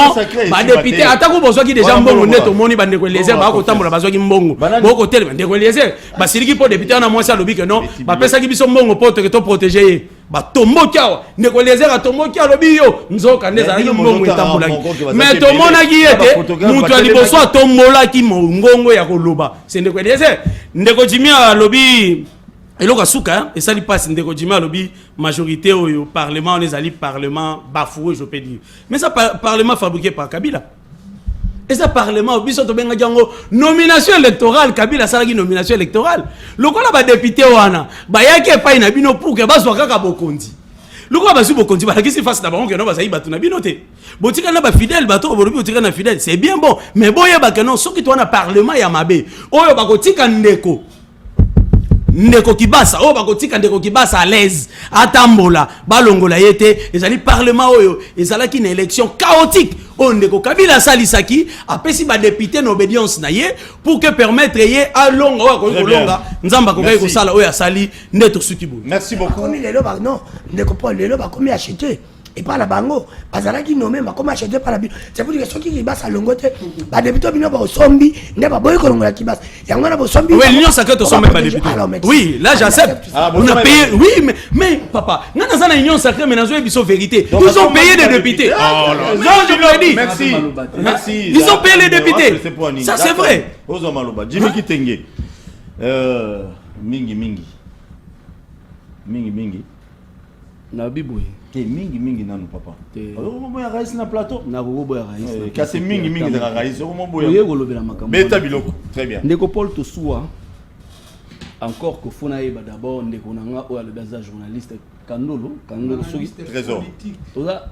[SPEAKER 2] ba député atako bozo qui déjà Mbongo neto moni ba ndeko lézer ba ko tambola bazo ki Mbongo bo ko tele ba ndeko lézer ba siliki po député na moi ça lobi que non ba pesa ki biso Mbongo poto que to protéger ba tombo kia ndeko lézer a tombo kia lobi yo nzoka ndeza na Mbongo etambola mais to mona ki yete mutu ali boso tombola ki ngongo ya koloba c'est ndeko lézer ndeko jimia lobi et là, et ça, il passe, lobby majorité au Parlement, on est allé Parlement bafoué, je peux dire. Mais ça, Parlement fabriqué par Kabila. Et ça, Parlement, nomination électorale, Kabila, ça, nomination électorale. Le cas là, député, wana, y'a pas une abino pour que bas soit kaka bokondi. Le cas bas bokondi, qu'est-ce qui fasse d'abord que non, ça y battu nabinoté. Botika na ba fidèle, bato, botika na fidèle, c'est bien bon. Mais bon, y'a ba que non, ce qui tourne à Parlement, y'a mabé. Oh, y'a ba kotika ndeko. Ndeko kibasa o bakotika ndeko kibasa à l'aise atambola balongola yete ezali parlement oyo ezalaki une élection chaotique o ndeko Kabila salisaki apesi ba député n'obédience na ye pour que permettre ye alonga o ko longa nzamba ko ko sala oyo asali ndeto sukibu.
[SPEAKER 3] Merci beaucoup.
[SPEAKER 4] Non ndeko Paul lelo ba komi acheter et pas la bango bazala qui nommé ma comme acheter par la c'est pour dire que ceux qui bassent à longote ba député bino ba sombi ne ba boy ko longola ki basse yango na ba sombi
[SPEAKER 2] oui l'union sacrée to sombi ba député oui là j'accepte on a payé oui mais papa ngana za na union sacrée mais nazo biso vérité ils ont payé des députés non je vous le dis
[SPEAKER 3] merci
[SPEAKER 2] ils ont payé les députés ça c'est vrai
[SPEAKER 3] ozo maloba Jimmy Kitenge mingi
[SPEAKER 6] na biboy
[SPEAKER 3] ke mingi nanu papa omoboya raïs na plateau
[SPEAKER 6] na boboya raïs
[SPEAKER 3] kasi mingi na raïs omoboya
[SPEAKER 6] yego lobela makambo
[SPEAKER 3] beta biloko très bien
[SPEAKER 6] ndeko Paul Tosoua encore que fona eba d'abord ndeko nanga o le baza journaliste Kandolo soki
[SPEAKER 3] trésor
[SPEAKER 6] oza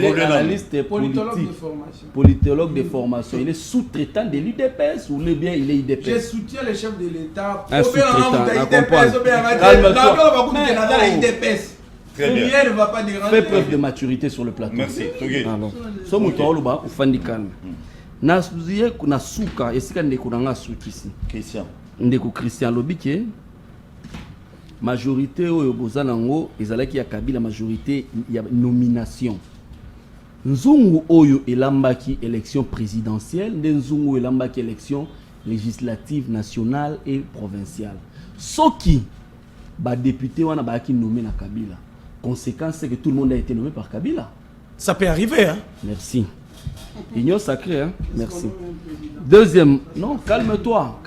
[SPEAKER 6] analyste politique politologue de formation il est sous-traitant de l'UDPS ou bien il est IDPS
[SPEAKER 5] je soutiens le chef de l'État
[SPEAKER 6] un sous-traitant
[SPEAKER 3] très bien
[SPEAKER 5] ne va pas déranger
[SPEAKER 6] fais preuve de maturité sur le plateau
[SPEAKER 3] merci
[SPEAKER 6] so muto oloba ufandikana na suzie kuna suka esika ndeko nanga sukisi Christian Lobike majorité oyo bozanango ezalaki ya Kabila majorité ya nomination nzungu oyo elambaki élection présidentielle nde nzungu elambaki élection législative nationale et provinciale soki ba député wana ba ki nommé na Kabila conséquence c'est que tout le monde a été nommé par Kabila
[SPEAKER 2] ça peut arriver hein
[SPEAKER 6] merci union sacrée hein merci deuxième non calme-toi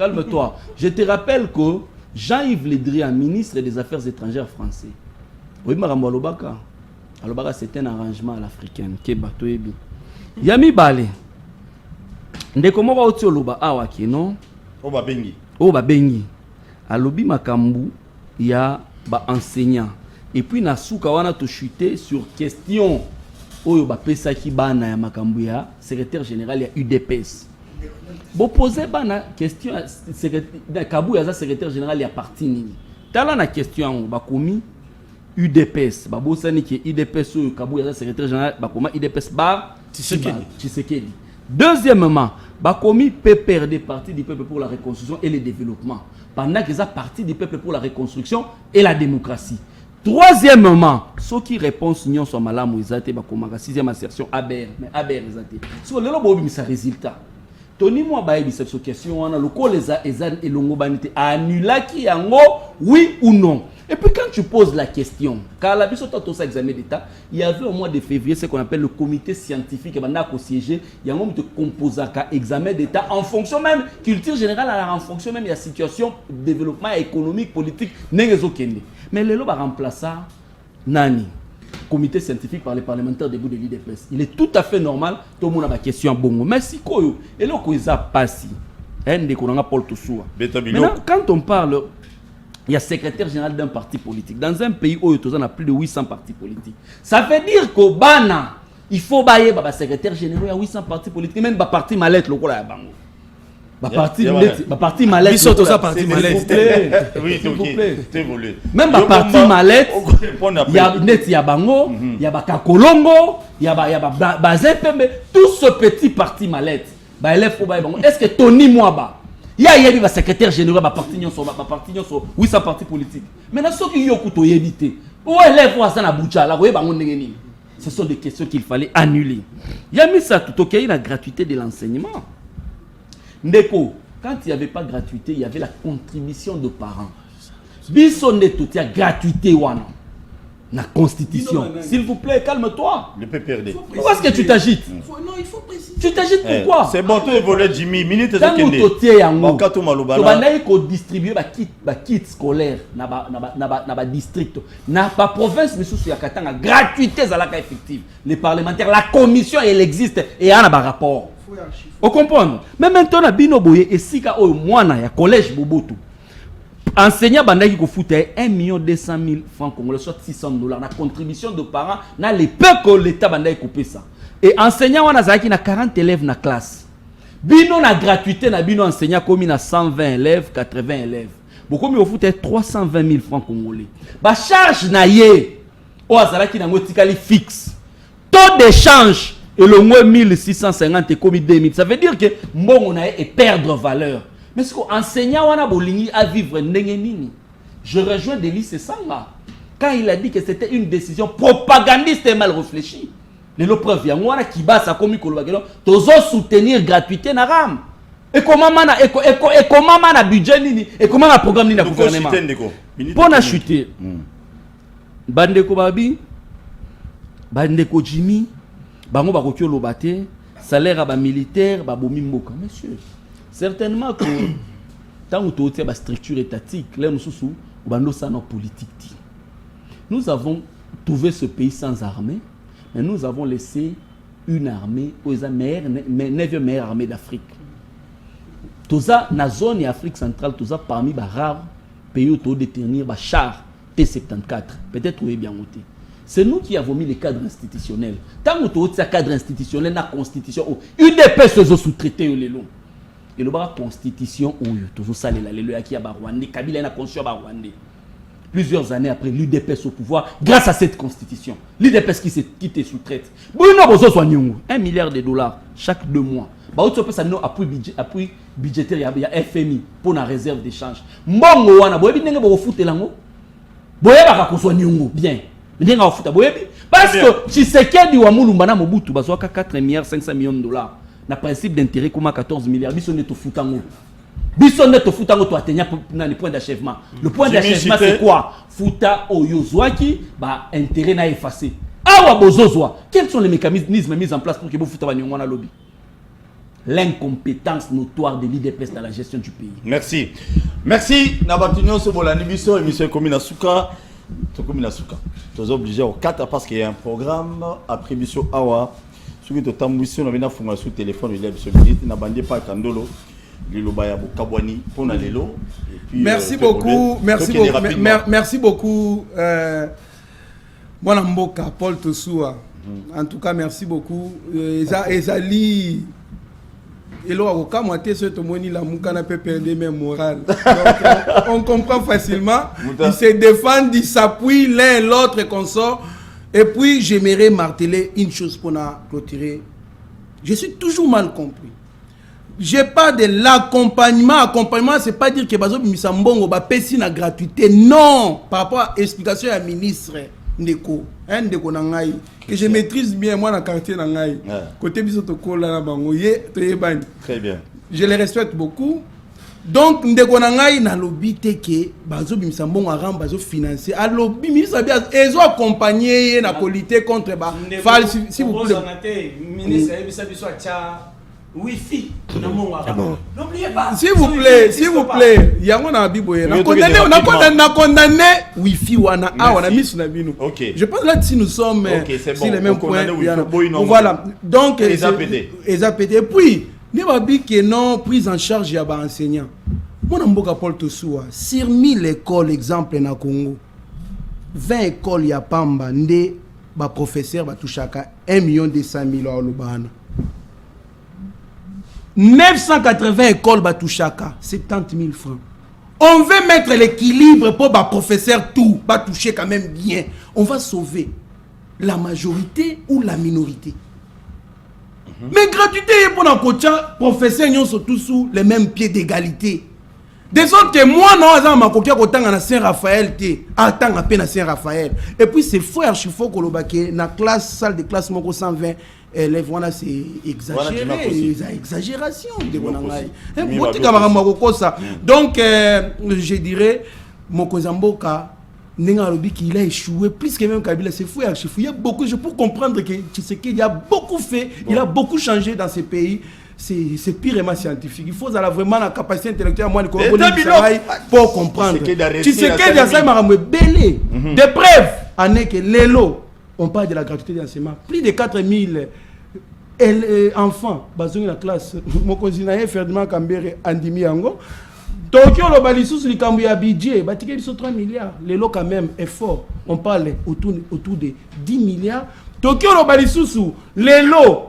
[SPEAKER 6] je te rappelle que Jean-Yves Le Drian, ministre des Affaires étrangères français. Oui, Marambo Alobaka. Alobaka, c'est un arrangement à l'africaine. Kebato ebi. Yami Bale. Ndeko mo ba oti oloba awa ki non?
[SPEAKER 3] O ba bengi.
[SPEAKER 6] Alobi makambu ya ba enseignant. Et puis na suka wana to chuter sur question oyo ba pesa ki bana ya makambu ya secrétaire général ya UDPS. Vous posez une question Kabou yaza secrétaire général ya parti nini. Tala na question ba komi UDPS ba bosani ki UDPS ou Kabou yaza secrétaire général ba koma UDPS ba Tshisekedi. Deuxièmement, ba komi PPRD parti du peuple pour la reconstruction et le développement. Pendant que ça parti du peuple pour la reconstruction et la démocratie. Troisièmement, ceux qui répondent union sur malamu ezate ba koma 6e assertion ABR mais ABR ezate. So lelo bo bimisa résultat. Tony moi baye cette question on a le koleza ezan elongo banité annulaki yango oui ou non. Et puis quand tu poses la question, car la biso to ça examen d'état, il y avait au mois de février ce qu'on appelle le comité scientifique banda ko siéger, yango te composaka examen d'état en fonction même culture générale en fonction même de la situation développement économique politique nengezo kende. Mais lelo ba remplacer nani comité scientifique par les parlementaires debout de l'IDPS. Il est tout à fait normal, tout le monde a ma question bongo. Mais si quoi, et là, quoi, ça passe. Paul Toussoua. Maintenant, quand on parle, il y a secrétaire général d'un parti politique. Dans un pays où il y a plus de 800 partis politiques. Ça veut dire qu'au Bana, il faut bailler le secrétaire général, il y a 800 partis politiques. Même le parti Malette, le Kola Bango. Le parti Malette.
[SPEAKER 2] Ils sont tous à parti Malette.
[SPEAKER 6] S'il vous plaît. Même le parti Malette, il y a Bango, il y a Kakolongo, il y a Bazepembe, tout ce petit parti Malette. Est-ce que Tony Mwaba, il y a le secrétaire général de parti 800 partis politiques. Maintenant, ceux qui ont évité, où est ce sont des questions qu'il fallait annuler. Il y a mis ça tout ok, la gratuité de l'enseignement. Ndeko, quand il n'y avait pas de gratuité, il y avait la contribution de parents. Bisson tout, il y a gratuité wana. La constitution. S'il vous plaît, calme-toi.
[SPEAKER 3] Le PPRD.
[SPEAKER 6] Pourquoi est-ce que tu t'agites?
[SPEAKER 2] Non, il faut préciser.
[SPEAKER 6] Tu t'agites pourquoi?
[SPEAKER 3] C'est bon, tu évolues Jimmy. Minute
[SPEAKER 6] quand tu es en haut, tu distribuer des kits scolaires dans le district. Dans la province, mais sous la katanga, gratuité, effective. Les parlementaires, la commission, elle existe et il y a un rapport. Vous comprenez? Mais maintenant, Bino Boye et Sika au Moana, il y a collège Boboto. Enseignant bandaki ko foute 1 200 000 francs congolais, soit $600. La contribution de parents, na le peu que l'État bandaki coupé ça. Et enseignant wana zaki na 40 élèves na classe. Bino na gratuité na bino enseignant comme na 120 élèves, 80 élèves. Beaucoup mi foute 320 000 francs congolais. Ba charge na ye o azalaki na ngotikali fixe. Taux d'échange et le moins 1650 et comme 2000. Ça veut dire que mbongo na e perdre valeur. Mais ce qu'enseignant wana bolingi à vivre ndengenini. Je rejoins Delis Sanga quand il a dit que c'était une décision propagandiste et mal réfléchie. Les preuves y a wana qui bat sa commu kolobakelo tozo soutenir gratuité na ram. Et comment mana budget nini et comment na programme nini na gouvernement. Pour na chuter. Bandeko babi bandeko Jimmy bango bakoki lobate salaire ba militaire ba bomi mboka monsieur. Certainement que tant que tu as une structure étatique, là nous sommes dans politique. Nous avons trouvé ce pays sans armée, mais nous avons laissé une armée aux meilleure armée d'Afrique. Tout ça, dans la zone Afrique centrale, tout ça parmi les rares pays où tu as détenir les chars T-74. Peut-être que bien noté. C'est nous qui avons mis les cadres institutionnels. Tant que tu as un cadre institutionnel, la constitution, une des personnes sous-traitées les longs. Et le bar constitution où toujours ça les qui a Rwanda, Kabila na constitution Rwanda. Plusieurs années après l'UDPS au pouvoir grâce à cette constitution. L'UDPS qui te sous-traite. Bruno Bozo soit $1 milliard chaque 2 mois. Bah autre chose ça nous appui budgétaire il y a FMI pour la réserve d'échange. Mbongo wana boyebi ndenge bo foute lango. Boyeba ka ko soit nyungu bien. Ndenge wa foute boyebi parce que Tshisekedi wa Mulumba na Mobutu bazwa ka 4 milliards 500 millions de dollars. Le principe d'intérêt comme 14 milliards. Bisonne to futango. Bisonne to futango to atteindre le point d'achèvement. Le point d'achèvement c'est quoi? Futa oyozwaki ba intérêt na effacé. Awa bozozwa. Quels sont les mécanismes mis en place pour que vous futa banyongo na lobby? L'incompétence notoire de l'IDPS dans la gestion du pays.
[SPEAKER 3] Merci. Merci. Nabatunyo Sobolani Biso et monsieur Komina Souka. Komina Souka. Tu es obligé au 4 parce qu'il y a un programme après Biso Awa. Soki to tambwisi na bina funga sur téléphone il y a biso minute na bandé pas kandolo lilo baya bokabwani pona lelo et puis
[SPEAKER 5] merci beaucoup merci beaucoup Bwana Mboka Paul Toussoua. En tout cas merci beaucoup ezali elo akoka moité ce tomoni la mukana peut perdre même morale. Donc on comprend facilement, ils se défendent, ils s'appuient l'un et l'autre et consort. Et puis, j'aimerais marteler une chose pour clôturer. Je suis toujours mal compris. Je parle de l'accompagnement. Accompagnement, ce n'est pas dire que Bazo Misambongo va payer la gratuité. Non! Par rapport à l'explication du ministre Ndeko. Ndeko Nangaï. Que je maîtrise bien, moi, dans le quartier Nangaï. Côté Bisotoko, là, très bien. Je les respecte beaucoup. Donc, ndeko nangai na lobby teke bazo bimisa mbongo aram bazo financer a lobby ministre bien ezo accompagner na qualité contre ba si vous plaît
[SPEAKER 2] ministre ebisa biso acha Wi-Fi. N'oubliez pas.
[SPEAKER 5] S'il vous plaît, il y a un Biboye. On a condamné Wi-Fi wana wana mis na bino.
[SPEAKER 3] OK.
[SPEAKER 5] Je pense là si nous sommes sur les mêmes points. Voilà. Donc EZAPD. Et puis ne va dire que non prise en charge ya ba enseignant. Mon amboka Paul Tosoua sur 1000 écoles exemple na Congo. 20 écoles ya pamba ndé ba professeur ba touchaka 1,2 million lobana. 980 écoles Batouchaka, 70 000 francs. On veut mettre l'équilibre pour les professeurs tout, va toucher quand même bien. On va sauver la majorité ou la minorité. Mais gratuité pour nos professeurs, ils sont tous sous les mêmes pieds d'égalité. Des autres que moi, non, ma coquille à Saint-Raphaël, attends à peine à Saint-Raphaël. Et puis c'est faux, archifaux, que la classe, salle de classe, 120. Élèves, voilà, c'est exagéré, exagération. Donc, je dirais, Mokozamboka, il a échoué plus que même Kabila, c'est fou. Il y a beaucoup, je peux comprendre que il a beaucoup fait, il a beaucoup changé dans ces pays. C'est purement scientifique. Il faut vraiment la capacité intellectuelle pour comprendre. Tu sais qu'il y a ça, belé. Des preuves, que l'élo. On parle de la gratuité d'enseignement. Plus de 4000 enfants, basés dans la classe. Mon cousin Ferdinand Kambere, Andimi Yango. Tokyo, le balisous, le Kambuya budget, ils sont 3 milliards. Les lots, quand même, est fort. On parle autour de 10 milliards. Tokyo, le balisous, les lots,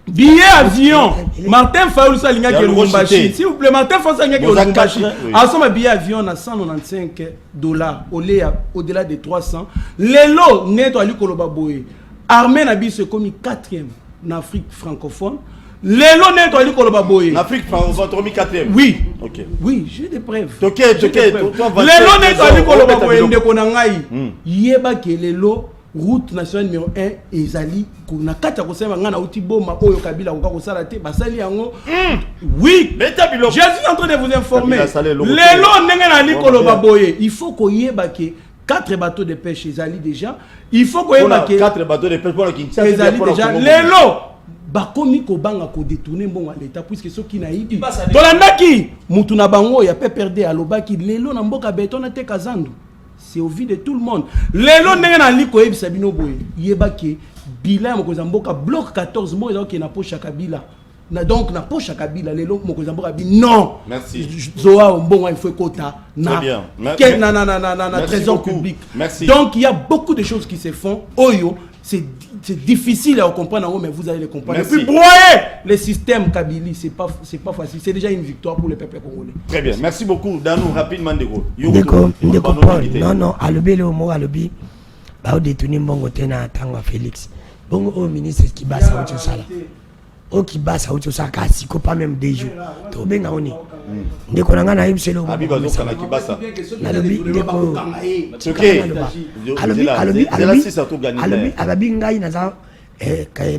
[SPEAKER 5] billets avion. Martin Faoul, ça, il y a Lubumbashi. S'il vous plaît, Martin Faoul, ça, il y a Lubumbashi. À son billet avion, on a $195. Au-delà de 300. Les lots, net à l'Ukolobaboé. Armée n'a se commis 4e en Afrique francophone. Les lots net à l'Ukolobaboé.
[SPEAKER 3] En Afrique francophone, 4e.
[SPEAKER 5] Oui.
[SPEAKER 3] Ok.
[SPEAKER 5] Oui, j'ai des preuves.
[SPEAKER 3] Ok.
[SPEAKER 5] Les lots net à l'Ukolobaboé. Yeba que les lots. Route nationale numéro 1 ezali na kati ya kosema ngana uti boma oyo Kabila ko kosala te basali yango. Oui, je suis en train de vous informer. Lelo ndenge na likolo baboye, il faut koyeba ke 4 bateaux de pêche ezali déjà. Il faut koyeba ke 4 bateaux de pêche pour la Kinshasa ezali déjà. Lelo bakomi ko banga ko détourner mbongo à l'état puisque ceux qui naïbi. Tolandaki mutu na bango ya pe perdre alobaki lelo na mboka beton na te kazandu. C'est au vide de tout le monde. Les lots n'est pas liko ebi sabino boye. Yeba ke bilan mokozamboka bloc 14 mois donc na poche Kabila. Donc na poche Kabila les lots mokozamboka bi non.
[SPEAKER 3] Merci.
[SPEAKER 5] Zoa bon il faut quota na.
[SPEAKER 3] Très bien.
[SPEAKER 5] Na trésor public.
[SPEAKER 3] Merci.
[SPEAKER 5] Donc il y a beaucoup de choses qui se font. Oyo c'est difficile à comprendre, mais vous allez le comprendre.
[SPEAKER 3] Merci.
[SPEAKER 5] Et puis broyer le système Kabili, c'est pas facile. C'est déjà une victoire pour le peuple congolais.
[SPEAKER 3] Très bien. Merci beaucoup. Danou, rapidement,
[SPEAKER 4] Non, alobi le mot alobi. Ba o détourner mbongo tena tangwa Félix. Bongo au ministre qui basa auto sala. O qui basa auto sala kasi ko pas même des jours. To benga oni. Ndeko nanga na ibselo.
[SPEAKER 3] Abi bazo kana ki basa.
[SPEAKER 4] Alobi ndeko. Alobi ngai naza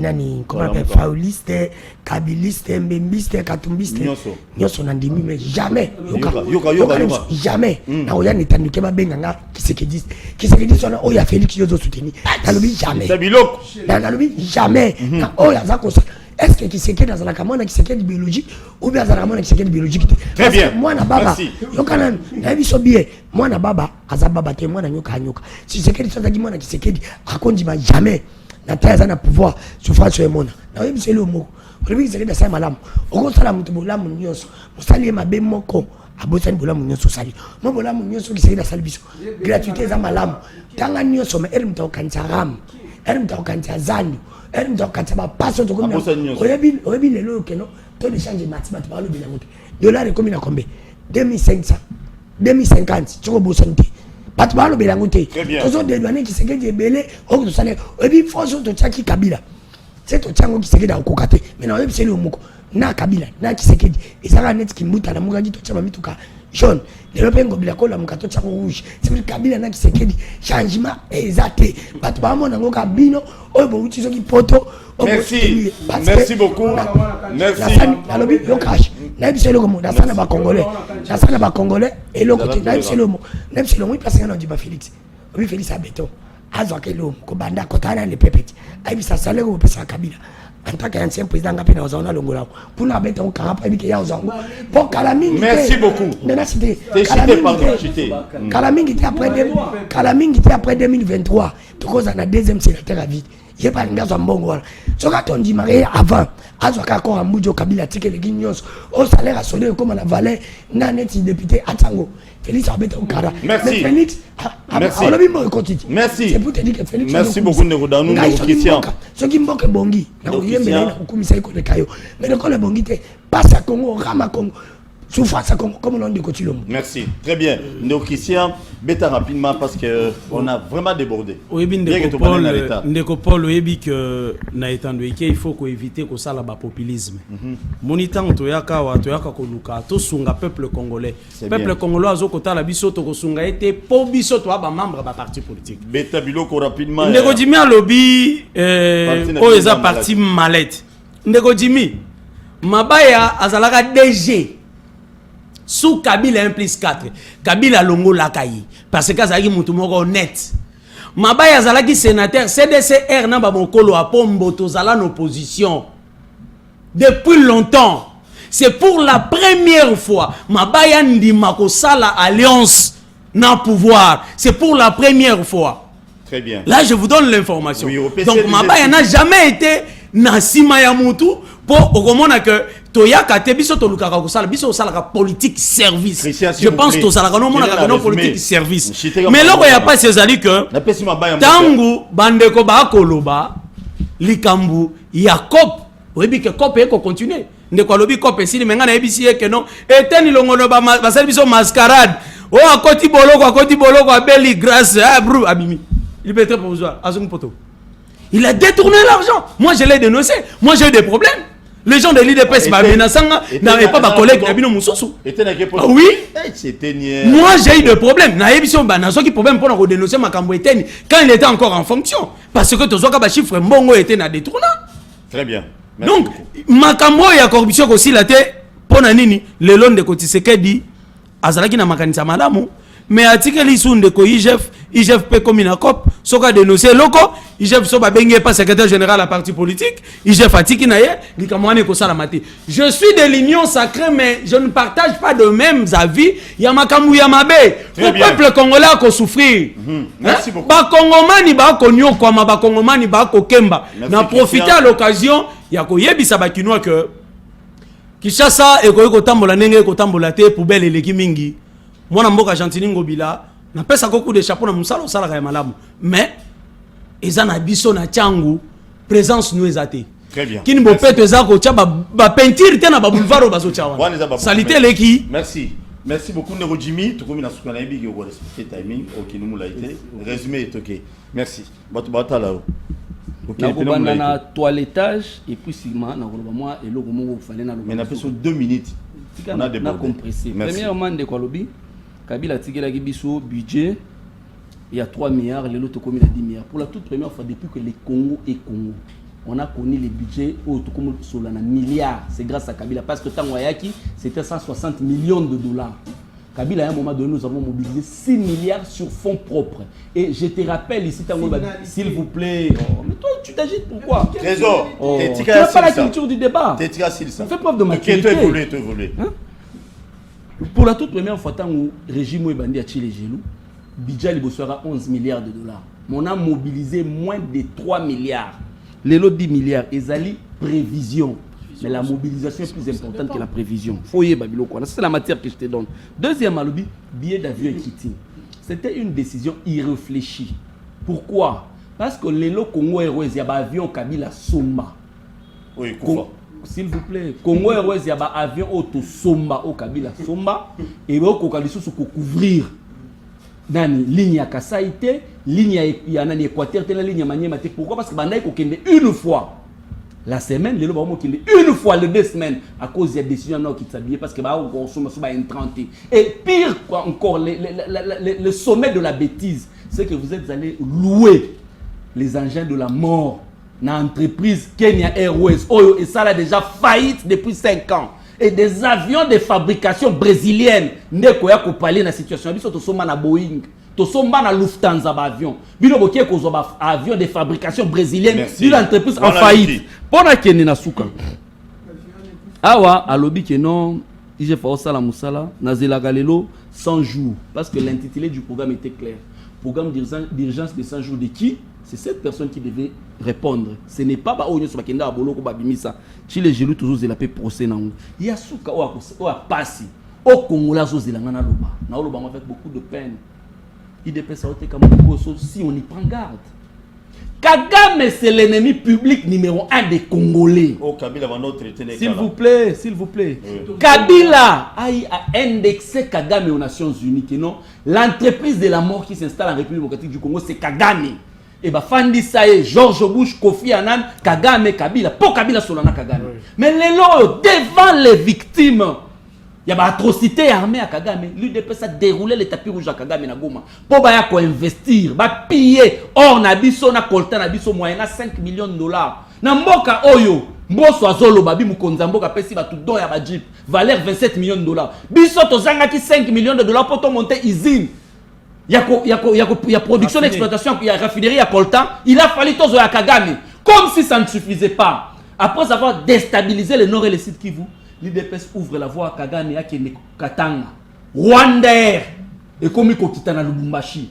[SPEAKER 4] nani comment appelle fauliste, kabiliste, mbembiste, katumbiste. Nyoso na ndimi mais jamais. Yoka. Jamais. Na oya nitanuke ba benga nga kisekedi sona oya Félix yozo soutenir. Alobi jamais. Alobi jamais. Na oya za kosa. Est-ce que Kisekedi dans la camona Kisekedi biologique ou bien dans la camona Kisekedi biologique?
[SPEAKER 3] Très bien.
[SPEAKER 4] Moi na baba. Yokana na biso bien. Moi na baba azababa te moi na nyoka. Si Kisekedi soit dit moi na Kisekedi akondi ma jamais. Na taza na pouvoir souffrance sur mona. Na biso le mot. Rebi Kisekedi da sa malamu. Oko sala mutu bolamu nyonso. Musali mabe moko. Abosani bolamu nyonso sali. Mo bolamu nyonso Kisekedi da sali biso. Gratuité za malamu. Tanga nyonso ma erim to kancharam. Erim to kanchazandu. Elle doit quand ça va pas sur comme oyebi lelo keno to de changer mathématique par le bilan dollar comme il a combien 2500 2050 tu go santé pas par le bilan to so de douane qui se gade belé o to sale oyebi force to chaki Kabila c'est to chango qui se gade okokate mais na oyebi c'est le moko na Kabila na qui se gade et ça va net qui muta na mugaji to chama mituka jaune le pengo bila kola mukato chako rouge c'est Kabila na qui se gade changement exact pas ba mo na ngoka bino oyo uti soki poto.
[SPEAKER 3] Merci beaucoup. Merci.
[SPEAKER 4] Alobi yo cash na biselo comme na sana ba congolais et le côté na biselo mo na biselo mo parce que na diba Félix obi Félix abeto azo akelo ko banda ko tana le pepeti ai bisa salego pesa Kabila en tant qu'ancien président ngapi na ozona longola pour na beta okara pa biki ya ozongo pour Kalamingi.
[SPEAKER 3] Merci beaucoup.
[SPEAKER 4] Nana cité
[SPEAKER 3] Kalamingi
[SPEAKER 4] était après 2023 to cause na deuxième sénateur à vie. Il pas ngazo mbongo wala. Soka tondi marié avant azoka ko ambujo kabila tike le guignos au salaire à sonner comme la valeur na net député Atango. Félix Abeta Okara.
[SPEAKER 3] Merci.
[SPEAKER 4] Félix
[SPEAKER 3] Merci. Merci.
[SPEAKER 4] C'est pour te dire que Félix.
[SPEAKER 3] Merci beaucoup Nerodano Christian.
[SPEAKER 4] Ce qui mboke bongi na kuyembe na kukumisa iko lekayo. Mais le kole bongi te passe à Congo rama Congo. Souffrance à Congo comme l'on dit Kotilom.
[SPEAKER 3] Merci. Très bien. Ndeko Christian, beta rapidement parce que on a vraiment débordé.
[SPEAKER 2] Oui, Ndeko Paul oyebi que na etando eke il faut ko éviter ko sala ba populisme. Monitant toyaka ko luka to sunga peuple congolais. Peuple congolais azokota la biso to ko sunga été po biso to ba membre ba parti politique.
[SPEAKER 3] Beta biloko rapidement.
[SPEAKER 2] Ndeko Jimmy alobi o eza parti mallette. Ndeko Jimmy mabaya azalaka DG sous Kabila 1+4 Kabila longo lakayi parce que azalaki mutu moko honnête mabaya azalaki sénateur CDCR na ba mokolo a pombo tozala en opposition depuis longtemps. C'est pour la première fois mabaya ndima ko sala alliance na pouvoir, c'est pour la première fois.
[SPEAKER 3] Très bien.
[SPEAKER 2] Là je vous donne l'information.
[SPEAKER 3] Oui,
[SPEAKER 2] donc mabaya n'a jamais été na sima ya mutu pour okomona que toyaka te biso to lukaka ko sala biso sala politique service. Je pense to sala no mona ka no politique service. Mais là il y a pas ces ali que tangu bandeko ba koloba likambu ya cop oyebi que cop eko continuer ndeko lobi cop esili menga na ebisi que non eteni longono ba basali biso mascarade o akoti boloko abeli grâce bro abimi liberté provisoire azong poto. Il a détourné l'argent. Moi, je l'ai dénoncé. Moi, j'ai eu des problèmes. Les gens de l'IDPS n'avaient pas ma collègue Abino Moussousou. Ah oui. Moi, j'ai eu des problèmes. Qui problème pour dénoncer ma cambouétaine quand il était encore en fonction. Parce que tous les chiffres mbongo étaient na détournant.
[SPEAKER 3] Très bien.
[SPEAKER 2] Merci donc, ma cambo ya corruption aussi la té pour nanini le long de Kotiseke dit azalaki na makanisa malamu. Mais atikeli sunde ko IGF peut comme une cop soka dénoncer loko IGF so ba bengé pas secrétaire général à parti politique IGF atiki na ye likamwane ko sala mati. Je suis de l'union sacrée mais je ne partage pas de mêmes avis ya makambu ya mabe. Le peuple congolais ko souffrir.
[SPEAKER 3] Merci beaucoup.
[SPEAKER 2] Ba kongomani ba ko nyoko ma ba kongomani ba ko kemba na profiter à l'occasion ya ko yebisa ba kinwa que Kinshasa e ko tambola ndenge ko tambola te poubelle eleki mingi. Moi, je suis Ngobila, je suis beaucoup de chapeaux, je suis mais ils ont biso na tiangu présence nous ezate.
[SPEAKER 3] Très bien.
[SPEAKER 2] Qui ne peut pas peinture tena ba boulevard bazo chawa. Salité leki.
[SPEAKER 3] Merci. Merci beaucoup Ndeko Jimmy, tout comme na sukana ebi ki ko respecter timing OK nous l'a été. Résumé est OK. Merci. Bata là.
[SPEAKER 6] OK. Na na toilettage et puis sima na koloba moi et loko mongo fallait na.
[SPEAKER 3] Mais na fait 2 minutes. On a
[SPEAKER 6] compressé. Premièrement Ndeko Lobi Kabila Tigela Gibiso, budget, il y a 3 milliards, les autres communes à 10 milliards. Pour la toute première fois depuis que les Congo est Congo, on a connu les budgets au Solana milliards. C'est grâce à Kabila. Parce que Tangoyaki, c'était 160 millions de dollars. Kabila, à un moment donné, nous avons mobilisé 6 milliards sur fonds propres. Et je te rappelle ici, s'il vous plaît. Oh, mais toi, tu t'agites pourquoi?
[SPEAKER 3] Trésor,
[SPEAKER 6] tu n'as pas la culture du débat. Tu fais preuve de maturité. Hein? Pour la toute première fois, tant que le régime est bandé à Chili, le budget sera 11 milliards de dollars. On a mobilisé moins de 3 milliards. Les lots 10 milliards, ils allaient prévision. Mais la mobilisation est plus importante que la prévision. C'est la matière que je te donne. Deuxième alobi, billet d'avion et quitting. C'était une décision irréfléchie. Pourquoi? Parce que les lots Congo Airways, il y a un avion Kabila Somba.
[SPEAKER 3] Oui, quoi?
[SPEAKER 6] S'il vous plaît, Congo Airways, il y a un avion auto Somba au Kabila Somba et au Kokaliso pour couvrir la ligne à Kassaïté, ligne à Équateur, la ligne à Maniema. Pourquoi? Parce que Bandai Kokende une fois la semaine, les lots une fois les 2 semaines à cause de la décision qui s'habille parce que on Somba une 30. Et pire encore, le sommet de la bêtise, c'est que vous êtes allés louer les engins de la mort. Dans l'entreprise Kenya Airways, et ça a déjà faillite depuis 5 ans. Et des avions de fabrication brésilienne, ne koya ko parler dans la situation. Ils sont au sommet na Boeing. tosomba na Lufthansa ba avion bino bokie ko ba avion de fabrication brésilienne d'une entreprise en faillite pona kende na suka awa alobi ke non j'ai fait ça la musala nazela galelo 100 jours parce que l'intitulé du programme était clair. Programme d'urgence de 100 jours de qui? C'est cette personne qui devait répondre. Ce n'est pas Baonyo Sobakenda Aboloko Babimisa. Si les gelous toujours de la paix procès nan. Il y a souka ou a passé. Au Congo la zose la ngana loba. Na loba avec beaucoup de peine. Il dépêche ça comme si on y prend garde. Kagame c'est l'ennemi public numéro 1 des Congolais.
[SPEAKER 3] Oh Kabila va notre traiter les
[SPEAKER 6] s'il vous plaît, s'il vous plaît. Oui. Kabila a indexé Kagame aux Nations Unies que non, l'entreprise de la mort qui s'installe en République démocratique du Congo c'est Kagame. Et bah Fandi Saye, George Bush, Kofi Annan, Kagame, Kabila, pour Kabila Solana Kagame. Oui. Mais les lots devant les victimes. Il y a une atrocité armée à Kagame. L'UDPS a déroulé les tapis rouges à Kagame na Goma. Pour ba ko investir, ba piller or na biso na kolta na biso moyena 5 millions de dollars. Na mboka oyo, mboso azolo babi mukonza mboka pesi ba tout don ya ba jeep, valeur 27 millions de dollars. Biso tozanga ki 5 millions de dollars pour monter usine. Il y a production d'exploitation, il y a raffinerie à coltan, il a fallu tozo ya Kagame. Comme si ça ne suffisait pas. Après avoir déstabilisé le nord et le sud Kivu, l'IDPS ouvre la voie à Kagame et Katanga. Rwandair et comme à Lubumbashi.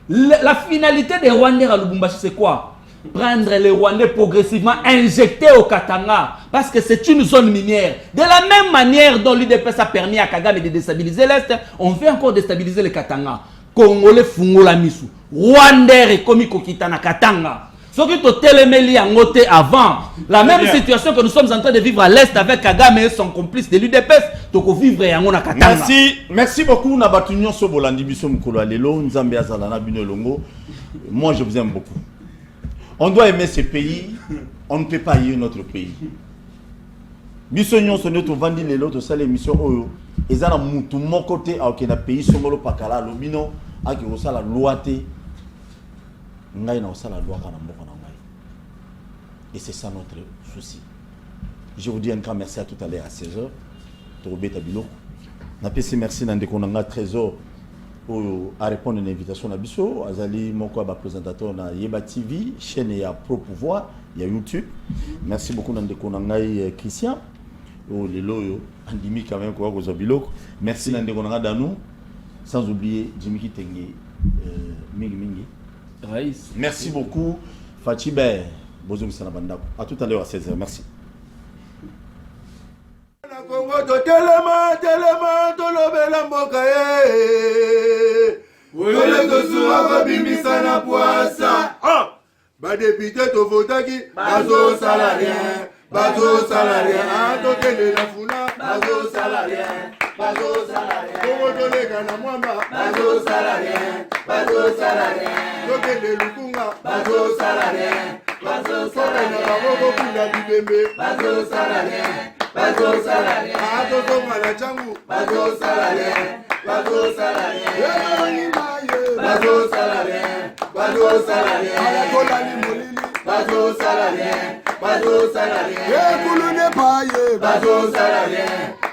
[SPEAKER 6] La finalité des Rwandais à Lubumbashi, c'est quoi? Prendre les Rwandais progressivement, injecter au Katanga. Parce que c'est une zone minière. De la même manière dont l'IDPS a permis à Kagame de déstabiliser l'Est, on veut encore déstabiliser le Katanga. Congolais Fungola Misu. Rwandais et comme Katanga. Ce qui est avant, la même situation que nous sommes en train de vivre à l'Est avec Kagame et son complice de l'UDPS, donc vivre à Katanga.
[SPEAKER 3] Merci beaucoup. Moi, je vous aime beaucoup. On doit aimer ce pays. On ne peut pas y notre pays. Bisognon son autre vandi les autres ça l'émission oyo. Ils ont mutu mon côté à aucun pays songolo pakala lobino a qui osa la loi té. Ngai na osa la loi kana mboko na ngai. Et c'est ça notre souci. Je vous dis un grand merci à tout à l'heure à 16h. Torobeta Biloko. Na PC merci na ndeko nanga trésor à répondre à une invitation à Bisso. Azali moko ba présentateur na Yeba TV, chaîne ya Pro Pouvoir, il y a YouTube. Merci beaucoup na ndeko nanga Christian. Oh les loyo andimi quand même quoi aux Biloko. Merci na ndeko nanga Danou. Sans oublier Jimmy Kitenge mingi. Raïs. Merci beaucoup Fatibe. Bonjour Sanabandako. À tout à l'heure à 16h. Merci.
[SPEAKER 1] Congo to telema tolobela mboka Wole to suwa ko bimisa na poasa ba député to votaki bazo salarien to kende na funa bazo salarien Congo to lega na mwamba bazo salarien to kende lukunga bazo salarien na bako kunda bibembe bazo salarien Bazo mala changu bazo salarien ala kola ni molili bazo salarien kulune paye bazo salarien